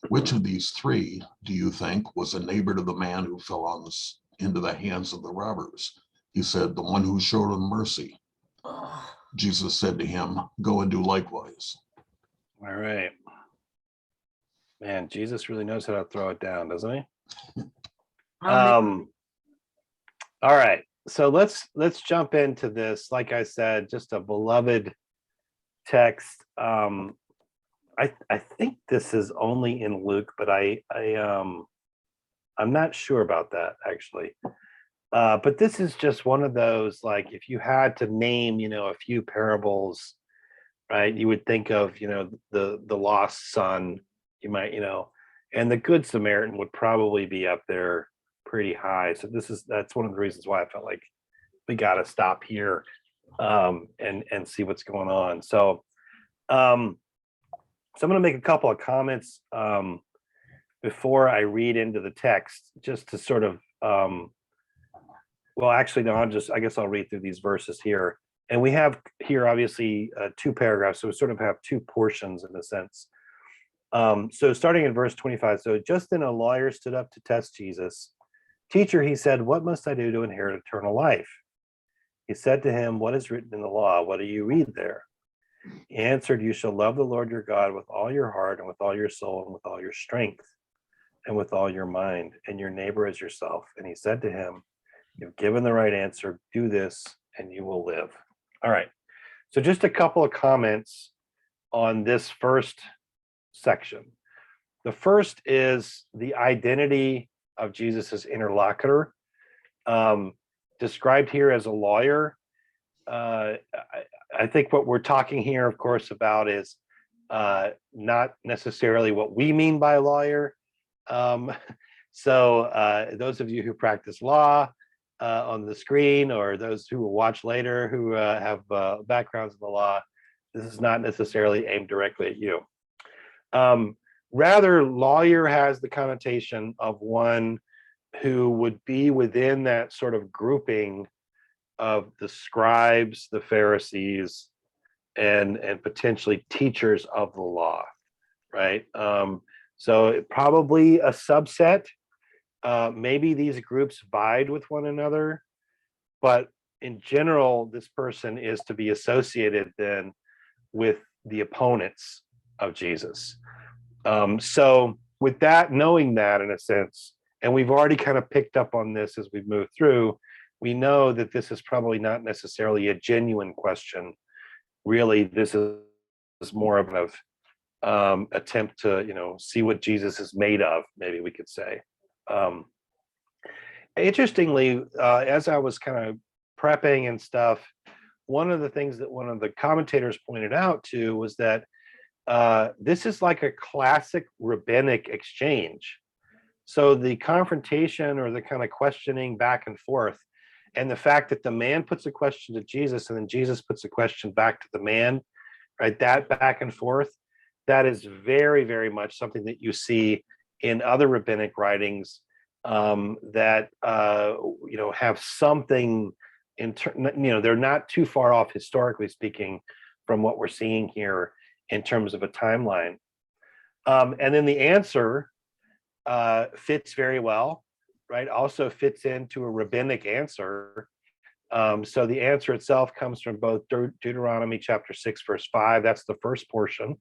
Which of these three do you think was a neighbor to the man who fell into the hands of the robbers? He said, the one who showed him mercy. Oh, Jesus said to him, go and do likewise. All right. Man, Jesus really knows how to throw it down, doesn't he? um, All right. So let's jump into this. Like I said, just a beloved text. I think this is only in Luke, but I'm not sure about that actually. But this is just one of those, like, if you had to name, a few parables, right? You would think of, the lost son, you might, and the Good Samaritan would probably be up there pretty high. So that's one of the reasons why I felt like we got to stop here and see what's going on. So I'm going to make a couple of comments before I read into the text, just to sort of well, actually, no, I guess I'll read through these verses here. And we have here, obviously, two paragraphs. So we sort of have two portions in a sense. So starting in verse 25. So just then a lawyer stood up to test Jesus. Teacher, he said, what must I do to inherit eternal life? He said to him, what is written in the law? What do you read there? He answered, you shall love the Lord your God with all your heart and with all your soul and with all your strength and with all your mind, and your neighbor as yourself. And he said to him, you've given the right answer. Do this and you will live. All right. So just a couple of comments on this first section. The first is the identity of Jesus's interlocutor, described here as a lawyer. I think what we're talking here, of course, about is not necessarily what we mean by lawyer. So those of you who practice law on the screen, or those who will watch later who have backgrounds in the law, this is not necessarily aimed directly at you. Rather, lawyer has the connotation of one who would be within that sort of grouping of the scribes, the Pharisees, and potentially teachers of the law, right? So probably a subset. Maybe these groups vied with one another, but in general, this person is to be associated then with the opponents of Jesus. So with that, knowing that in a sense, and we've already kind of picked up on this as we've moved through, we know that this is probably not necessarily a genuine question. Really, this is more of an attempt to, see what Jesus is made of, maybe we could say. Interestingly, as I was kind of prepping and stuff, one of the things that one of the commentators pointed out too was that this is like a classic rabbinic exchange. So the confrontation or the kind of questioning back and forth, and the fact that the man puts a question to Jesus and then Jesus puts a question back to the man, right? That back and forth, that is very, very much something that you see in other rabbinic writings that have something they're not too far off, historically speaking, from what we're seeing here in terms of a timeline. And then the answer fits very well, right? Also fits into a rabbinic answer. So the answer itself comes from both Deuteronomy chapter 6, verse 5. That's the first portion,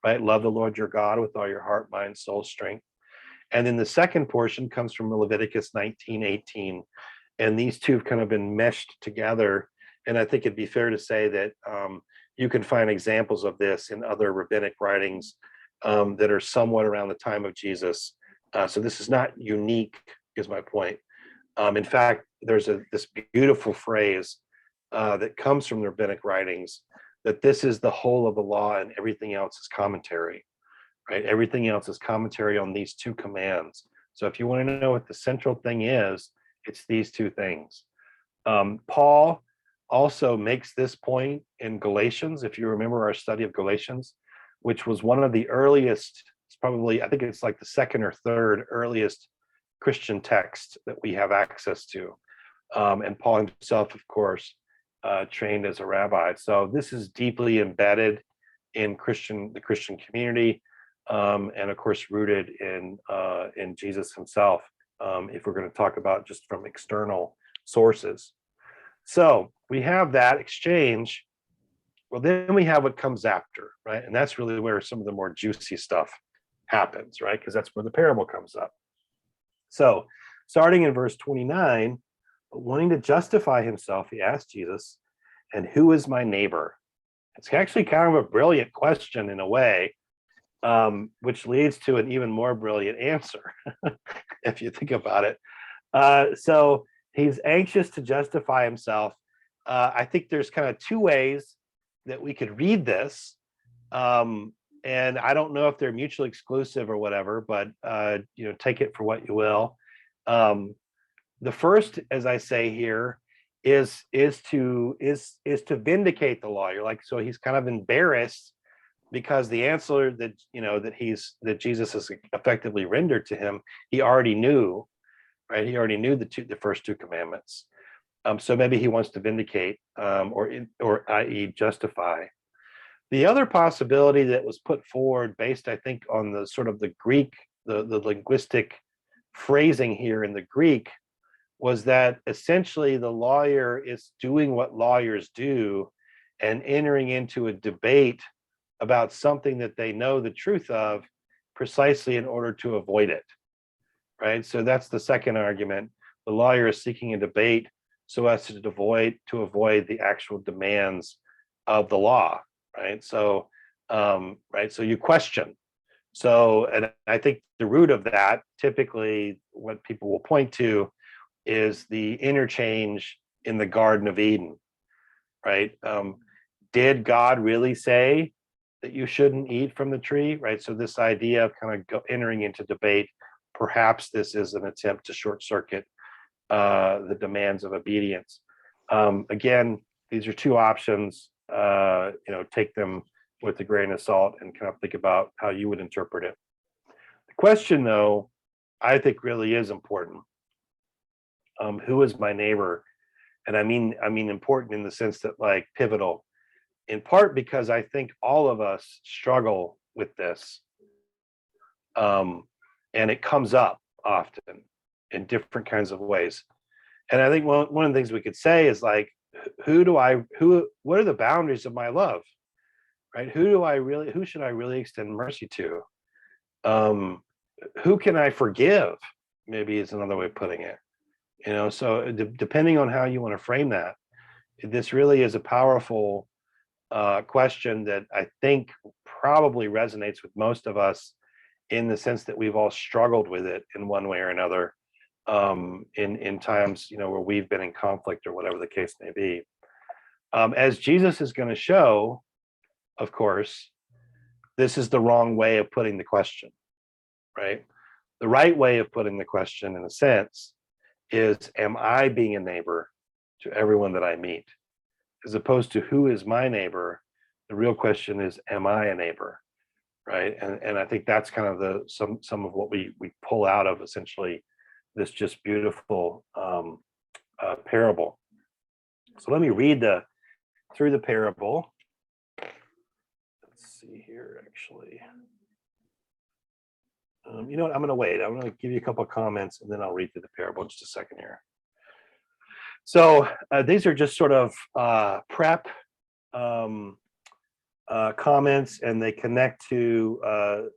right? Love the Lord your God with all your heart, mind, soul, strength. And then the second portion comes from Leviticus 19:18. And these two have kind of been meshed together. And I think it'd be fair to say that you can find examples of this in other rabbinic writings that are somewhat around the time of Jesus. So this is not unique, is my point. In fact, there's this beautiful phrase that comes from the rabbinic writings, that this is the whole of the law and everything else is commentary, right? Everything else is commentary on these two commands. So if you want to know what the central thing is, it's these two things. Paul also makes this point in Galatians, if you remember our study of Galatians, which was one of the earliest, it's probably, I think it's like the second or third earliest Christian text that we have access to. And Paul himself, of course, trained as a rabbi. So this is deeply embedded in the Christian community, and of course rooted in Jesus himself. If we're going to talk about just from external sources, so we have that exchange. Well, then we have what comes after, right? And that's really where some of the more juicy stuff happens, right? Because that's where the parable comes up. So, starting in verse 29, wanting to justify himself, he asked Jesus, "And who is my neighbor?" It's actually kind of a brilliant question in a way, which leads to an even more brilliant answer, if you think about it. So he's anxious to justify himself. I think there's kind of two ways that we could read this. And I don't know if they're mutually exclusive or whatever, but take it for what you will. The first, as I say here, is to vindicate the lawyer. Like, so he's kind of embarrassed because the answer that Jesus has effectively rendered to him, he already knew, right? He already knew the first two commandments. So maybe he wants to vindicate, or i.e. justify. The other possibility that was put forward based, I think, on the sort of the Greek, the linguistic phrasing here in the Greek, was that essentially the lawyer is doing what lawyers do and entering into a debate about something that they know the truth of precisely in order to avoid it, right? So that's the second argument. The lawyer is seeking a debate so as to avoid the actual demands of the law, right? So, so you question. So, and I think the root of that, typically what people will point to, is the interchange in the Garden of Eden, right? Did God really say that you shouldn't eat from the tree, right? So this idea of kind of entering into debate, perhaps this is an attempt to short circuit the demands of obedience. Again, these are two options. Take them with a grain of salt and kind of think about how you would interpret it. The question, though, I think really is important. Who is my neighbor? And I mean important in the sense that, like, pivotal, in part because I think all of us struggle with this. And it comes up often in different kinds of ways. And I think one of the things we could say is, like, what are the boundaries of my love, right? Who should I really extend mercy to? Who can I forgive? Maybe is another way of putting it. So depending on how you want to frame that, this really is a powerful question that I think probably resonates with most of us, in the sense that we've all struggled with it in one way or another, in times where we've been in conflict or whatever the case may be. As Jesus is going to show, of course, this is the wrong way of putting the question, right? The right way of putting the question, in a sense, is, am I being a neighbor to everyone that I meet? As opposed to who is my neighbor, the real question is, am I a neighbor, right? And I think that's kind of some of what we pull out of essentially this just beautiful parable. So let me read through the parable. Let's see here, actually. You know what? I'm going to wait. I'm going to give you a couple of comments, and then I'll read through the parable in just a second here. So these are just sort of prep comments, and they connect to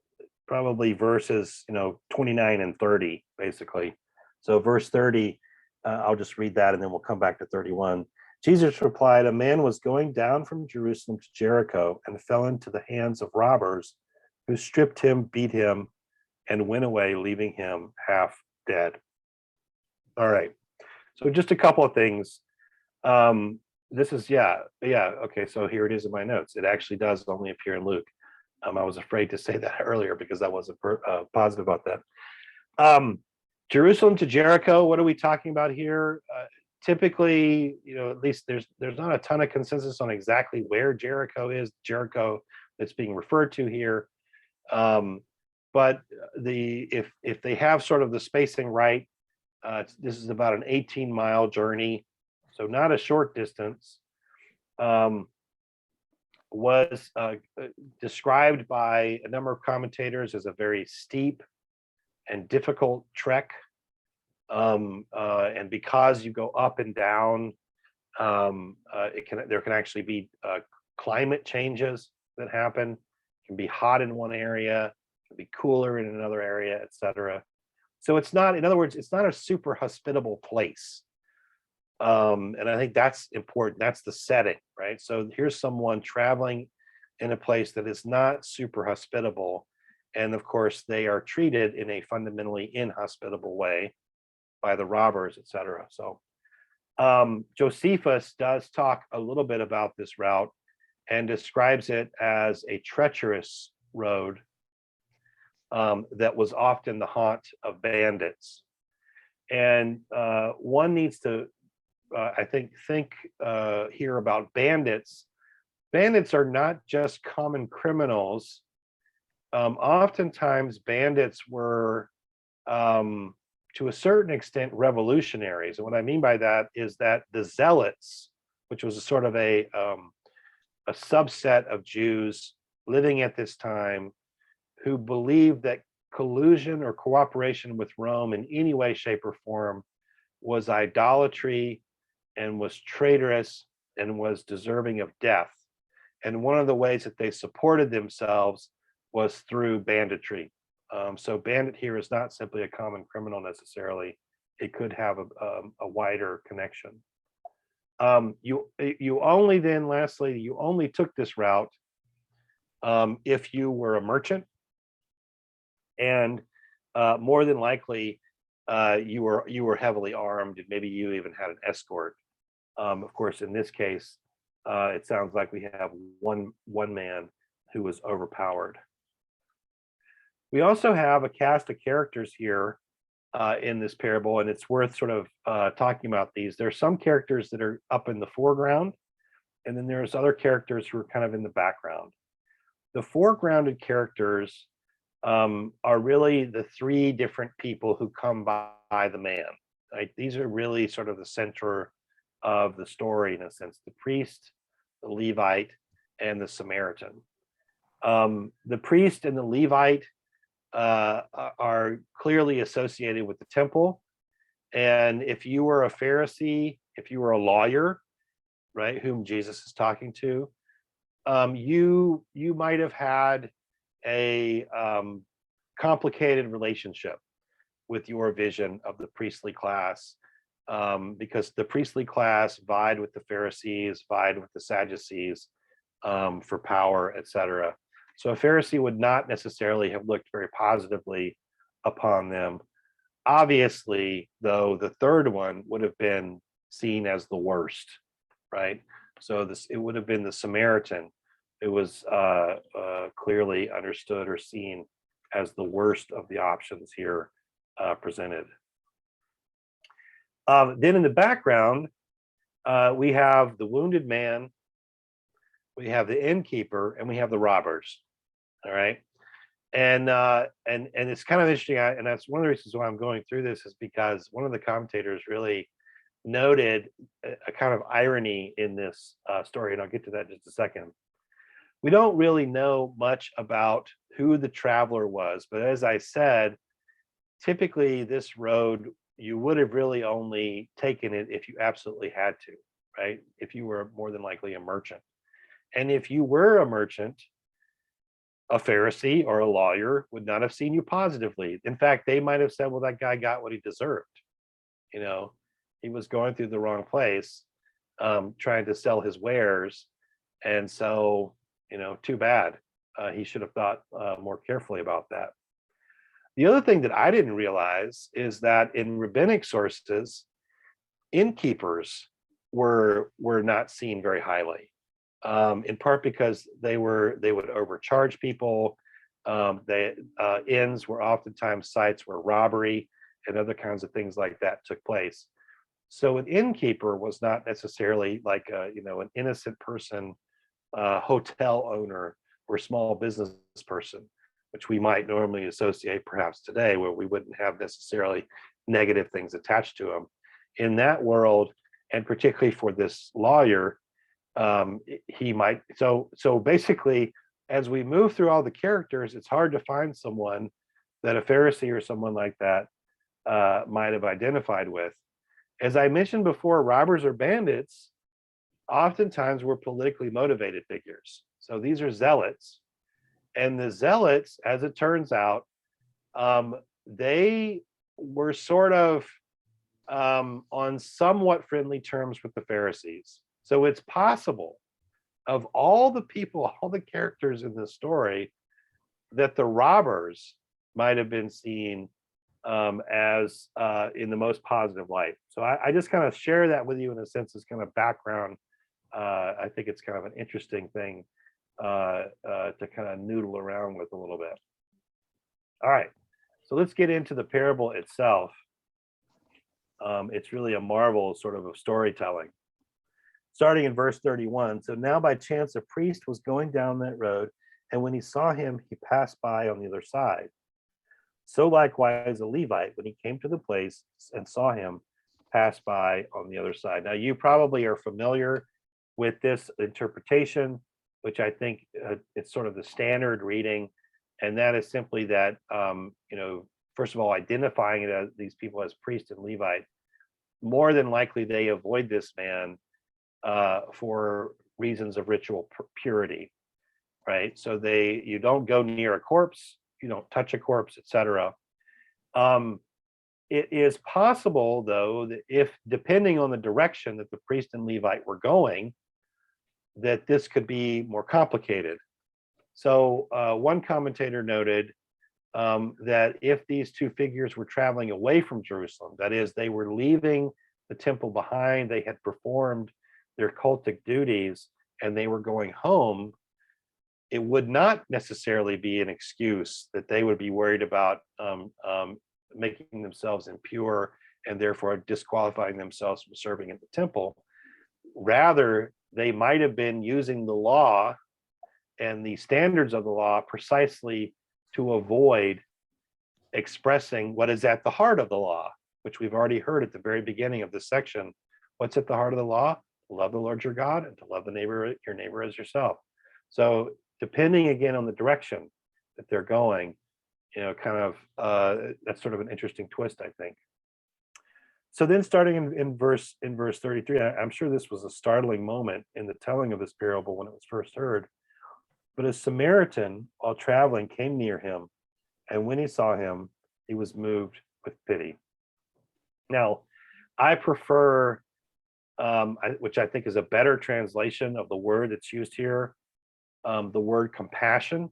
probably verses 29 and 30, basically. So verse 30, I'll just read that, and then we'll come back to 31. Jesus replied, "A man was going down from Jerusalem to Jericho and fell into the hands of robbers, who stripped him, beat him, and went away, leaving him half dead." All right. So just a couple of things. This is, okay, so here it is in my notes. It actually does only appear in Luke. I was afraid to say that earlier because I wasn't positive about that. Jerusalem to Jericho, what are we talking about here? Typically, at least there's not a ton of consensus on exactly where Jericho is, Jericho that's being referred to here. But if they have sort of the spacing right, this is about an 18-mile journey, so not a short distance. was described by a number of commentators as a very steep and difficult trek. And because you go up and down, there can actually be climate changes that happen. It can be hot in one area, it can be cooler in another area, etc. So it's not, in other words, it's not a super hospitable place. And I think that's important. That's the setting, right? So here's someone traveling in a place that is not super hospitable. And of course, they are treated in a fundamentally inhospitable way by the robbers, etc. So Josephus does talk a little bit about this route and describes it as a treacherous road that was often the haunt of bandits. And one needs to, I think here about bandits. Bandits are not just common criminals. Oftentimes, bandits were, to a certain extent, revolutionaries. And what I mean by that is that the Zealots, which was a sort of a subset of Jews living at this time, who believed that collusion or cooperation with Rome in any way, shape, or form was idolatry and was traitorous and was deserving of death. And one of the ways that they supported themselves was through banditry. So bandit here is not simply a common criminal necessarily. It could have a wider connection. You only then, lastly, you only took this route if you were a merchant, and more than likely you were heavily armed, and maybe you even had an escort. Of course, in this case, it sounds like we have one man who was overpowered. We also have a cast of characters here in this parable, and it's worth sort of talking about these. There are some characters that are up in the foreground, and then there's other characters who are kind of in the background. The foregrounded characters are really the three different people who come by the man. Right? These are really sort of the center of the story in a sense: the priest, the Levite, and the Samaritan. The priest and the Levite are clearly associated with the temple. And if you were a Pharisee, if you were a lawyer, right, whom Jesus is talking to, you might have had a complicated relationship with your vision of the priestly class, because the priestly class vied with the Pharisees, vied with the Sadducees for power, etc. So a Pharisee would not necessarily have looked very positively upon them. Obviously, though, the third one would have been seen as the worst, right? So it would have been the Samaritan. It was clearly understood or seen as the worst of the options here presented. Then in the background, we have the wounded man, we have the innkeeper, and we have the robbers. All right, and it's kind of interesting, and that's one of the reasons why I'm going through this, is because one of the commentators really noted a kind of irony in this story, and I'll get to that in just a second. We don't really know much about who the traveler was, but as I said, typically this road, you would have really only taken it if you absolutely had to, right? If you were more than likely a merchant. And if you were a merchant, a Pharisee or a lawyer would not have seen you positively. In fact, they might have said, well, that guy got what he deserved. You know, he was going through the wrong place, trying to sell his wares. And so, you know, too bad. He should have thought more carefully about that. The other thing that I didn't realize is that in rabbinic sources, innkeepers were not seen very highly. In part because they would overcharge people. Inns were oftentimes sites where robbery and other kinds of things like that took place. So an innkeeper was not necessarily like an innocent person, hotel owner or small business person, which we might normally associate perhaps today, where we wouldn't have necessarily negative things attached to them. In that world, and particularly for this lawyer, he might. So basically, as we move through all the characters, it's hard to find someone that a Pharisee or someone like that might have identified with. As I mentioned before, robbers or bandits oftentimes were politically motivated figures. So these are zealots. And the zealots, as it turns out, they were sort of on somewhat friendly terms with the Pharisees. So it's possible, of all the people, all the characters in this story, that the robbers might have been seen as in the most positive light. So I just kind of share that with you in a sense as kind of background. I think it's kind of an interesting thing to kind of noodle around with a little bit. All right, so let's get into the parable itself. It's really a marvel sort of storytelling. Starting in verse 31. So now by chance a priest was going down that road, and when he saw him, he passed by on the other side. So likewise a Levite, when he came to the place and saw him, passed by on the other side. Now you probably are familiar with this interpretation, which I think it's sort of the standard reading, and that is simply that first of all, identifying it as these people as priest and Levite. More than likely, they avoid this man for reasons of ritual purity, right? So you don't go near a corpse, you don't touch a corpse, etc. It is possible, though, that if, depending on the direction that the priest and Levite were going, that this could be more complicated. So one commentator noted that if these two figures were traveling away from Jerusalem, that is, they were leaving the temple behind, they had performed their cultic duties, and they were going home, it would not necessarily be an excuse that they would be worried about making themselves impure and therefore disqualifying themselves from serving at the temple. Rather, they might have been using the law and the standards of the law precisely to avoid expressing what is at the heart of the law, which we've already heard at the very beginning of this section. What's at the heart of the law? To love the Lord your God and to love your neighbor as yourself. So depending again on the direction that they're going, that's sort of an interesting twist, I think. So then starting in verse 33, I'm sure this was a startling moment in the telling of this parable when it was first heard. But a Samaritan, while traveling, came near him, and when he saw him, he was moved with pity. Now, I prefer, which I think is a better translation of the word that's used here, the word compassion.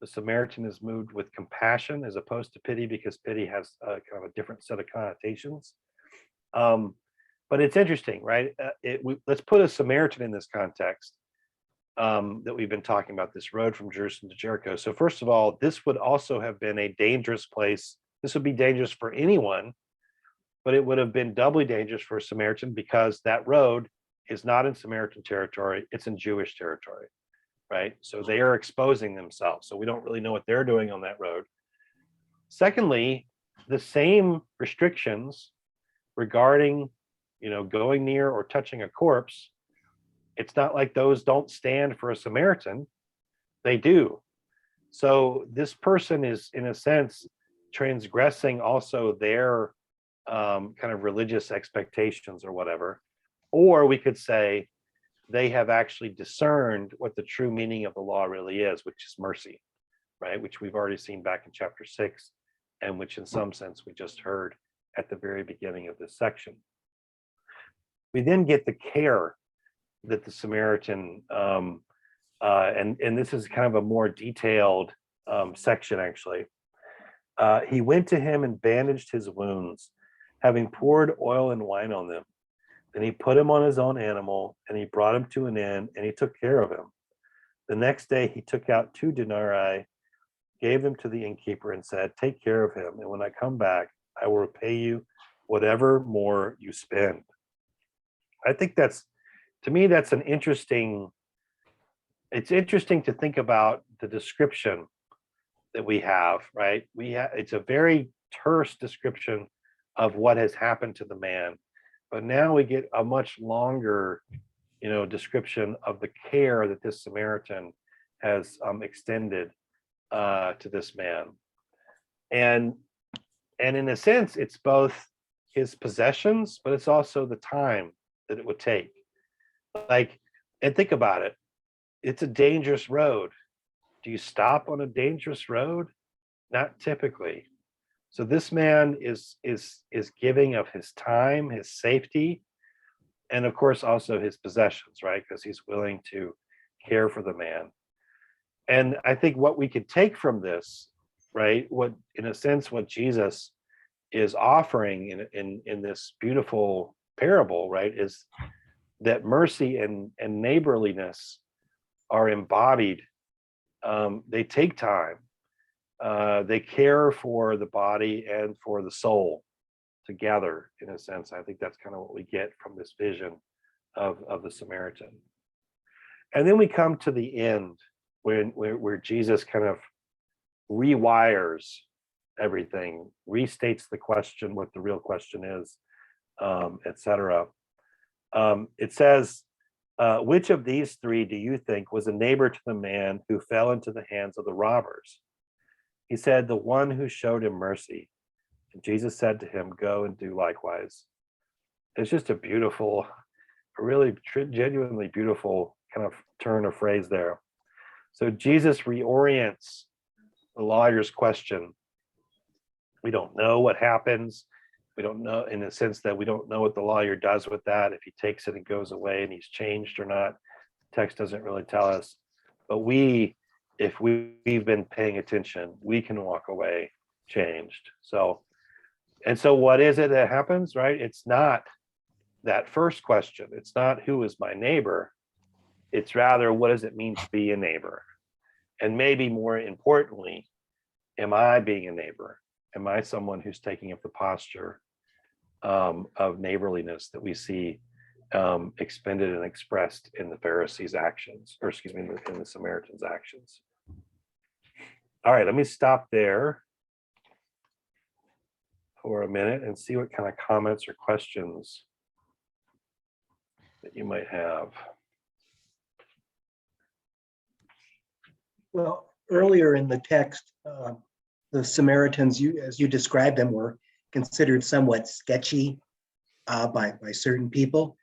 The Samaritan is moved with compassion as opposed to pity, because pity has kind of a different set of connotations. But it's interesting, right? Let's put a Samaritan in this context. That we've been talking about, this road from Jerusalem to Jericho. So first of all, this would also have been a dangerous place. This would be dangerous for anyone, but it would have been doubly dangerous for a Samaritan because that road is not in Samaritan territory, it's in Jewish territory, right? So they are exposing themselves. So we don't really know what they're doing on that road. Secondly, the same restrictions regarding, going near or touching a corpse, it's not like those don't stand for a Samaritan. They do. So this person is, in a sense, transgressing also their kind of religious expectations or whatever. Or we could say they have actually discerned what the true meaning of the law really is, which is mercy, right? Which we've already seen back in chapter 6, and which in some sense we just heard at the very beginning of this section. We then get the care that the Samaritan, and this is kind of a more detailed section actually. He went to him and bandaged his wounds, having poured oil and wine on them. Then he put him on his own animal, and he brought him to an inn, and he took care of him. The next day he took out 2 denarii, gave them to the innkeeper, and said, "Take care of him, and when I come back, I will repay you whatever more you spend." I think to me, that's it's interesting to think about the description that we have, right? It's a very terse description of what has happened to the man, but now we get a much longer description of the care that this Samaritan has extended to this man. And in a sense, it's both his possessions, but it's also the time that it would take. Like, and think about it. It's a dangerous road. Do you stop on a dangerous road? Not typically. So this man is giving of his time, his safety, and of course also his possessions, right? Because he's willing to care for the man. And I think what we could take from this, right, what in a sense what Jesus is offering in this beautiful parable, right, is that mercy and neighborliness are embodied. They take time. They care for the body and for the soul together, in a sense. I think that's kind of what we get from this vision of the Samaritan. And then we come to the end where Jesus kind of rewires everything, restates the question, what the real question is, etc. It says, which of these three do you think was a neighbor to the man who fell into the hands of the robbers? He said, the one who showed him mercy. And Jesus said to him, go and do likewise. It's just a beautiful, a really genuinely beautiful kind of turn of phrase there. So Jesus reorients the lawyer's question. We don't know what happens. We don't know, in the sense that we don't know what the lawyer does with that, if he takes it and goes away and he's changed or not. The text doesn't really tell us. But if we've been paying attention, we can walk away changed. So what is it that happens, right? It's not that first question. It's not who is my neighbor. It's rather, what does it mean to be a neighbor? And maybe more importantly, am I being a neighbor? Am I someone who's taking up the posture of neighborliness that we see expended and expressed in the Pharisees' actions, or excuse me, in the Samaritan's actions? All right, let me stop there for a minute and see what kind of comments or questions that you might have. Well, earlier in the text, the Samaritans, as you described them, were considered somewhat sketchy by certain people.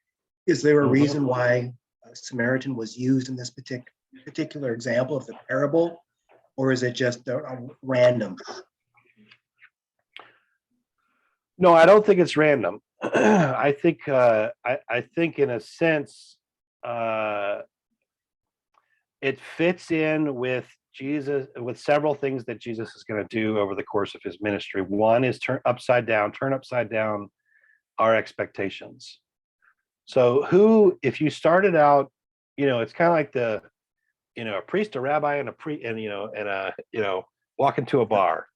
Is there a reason why a Samaritan was used in this particular example of the parable, or is it just random? No, I don't think it's random. I think in a sense it fits in with Jesus, with several things that Jesus is going to do over the course of his ministry. One is turn upside down our expectations. So if you started out, it's kind of like a priest, a rabbi, and walk into a bar,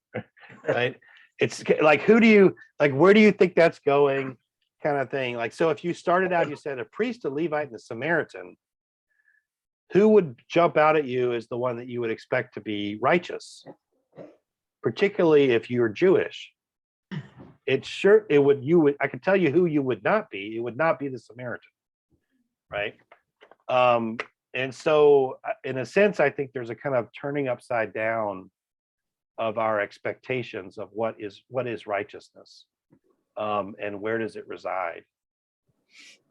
right? It's like, where do you think that's going, kind of thing. Like, so if you started out, you said a priest, a Levite, and a Samaritan, who would jump out at you as the one that you would expect to be righteous, particularly if you're Jewish? I can tell you who you would not be. It would not be the Samaritan, right? And so in a sense, I think there's a kind of turning upside down of our expectations of what is righteousness, and where does it reside.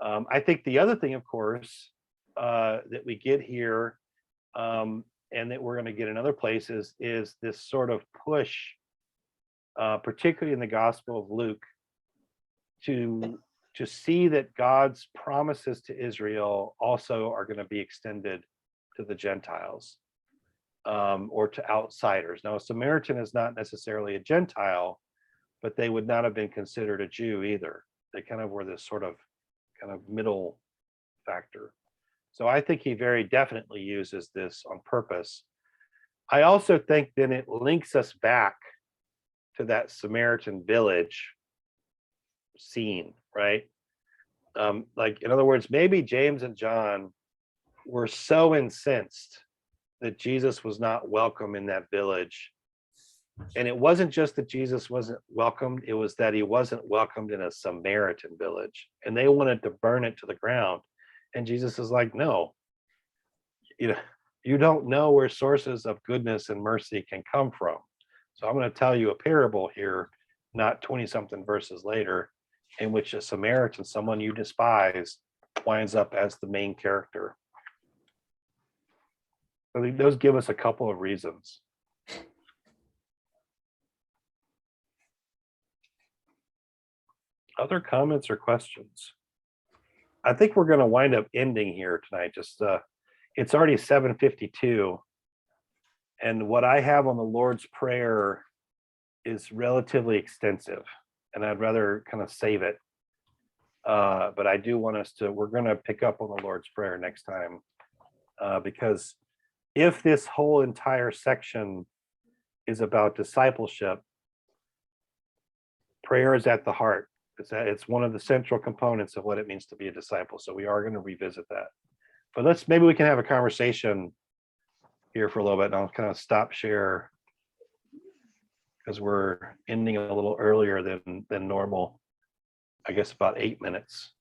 I think the other thing, of course, that we get here, and that we're going to get in other places, is this sort of push, particularly in the Gospel of Luke, to see that God's promises to Israel also are going to be extended to the Gentiles, or to outsiders. Now, a Samaritan is not necessarily a Gentile, but they would not have been considered a Jew either. They kind of were this sort of kind of middle factor. So I think he very definitely uses this on purpose. I also think then it links us back to that Samaritan village scene, right? Like, in other words, maybe James and John were so incensed that Jesus was not welcome in that village. And it wasn't just that Jesus wasn't welcomed, it was that he wasn't welcomed in a Samaritan village. And they wanted to burn it to the ground. And Jesus is like, no, you don't know where sources of goodness and mercy can come from. So I'm going to tell you a parable here, not 20 something verses later, in which a Samaritan, someone you despise, winds up as the main character. So those give us a couple of reasons. Other comments or questions? I think we're going to wind up ending here tonight. Just it's already 7:52, and what I have on the Lord's Prayer is relatively extensive, and I'd rather kind of save it. But I do want us to. We're going to pick up on the Lord's Prayer next time, because if this whole entire section is about discipleship, prayer is at the heart. It's one of the central components of what it means to be a disciple. So we are going to revisit that. But maybe we can have a conversation here for a little bit, and I'll kind of stop share because we're ending a little earlier than normal. I guess about 8 minutes.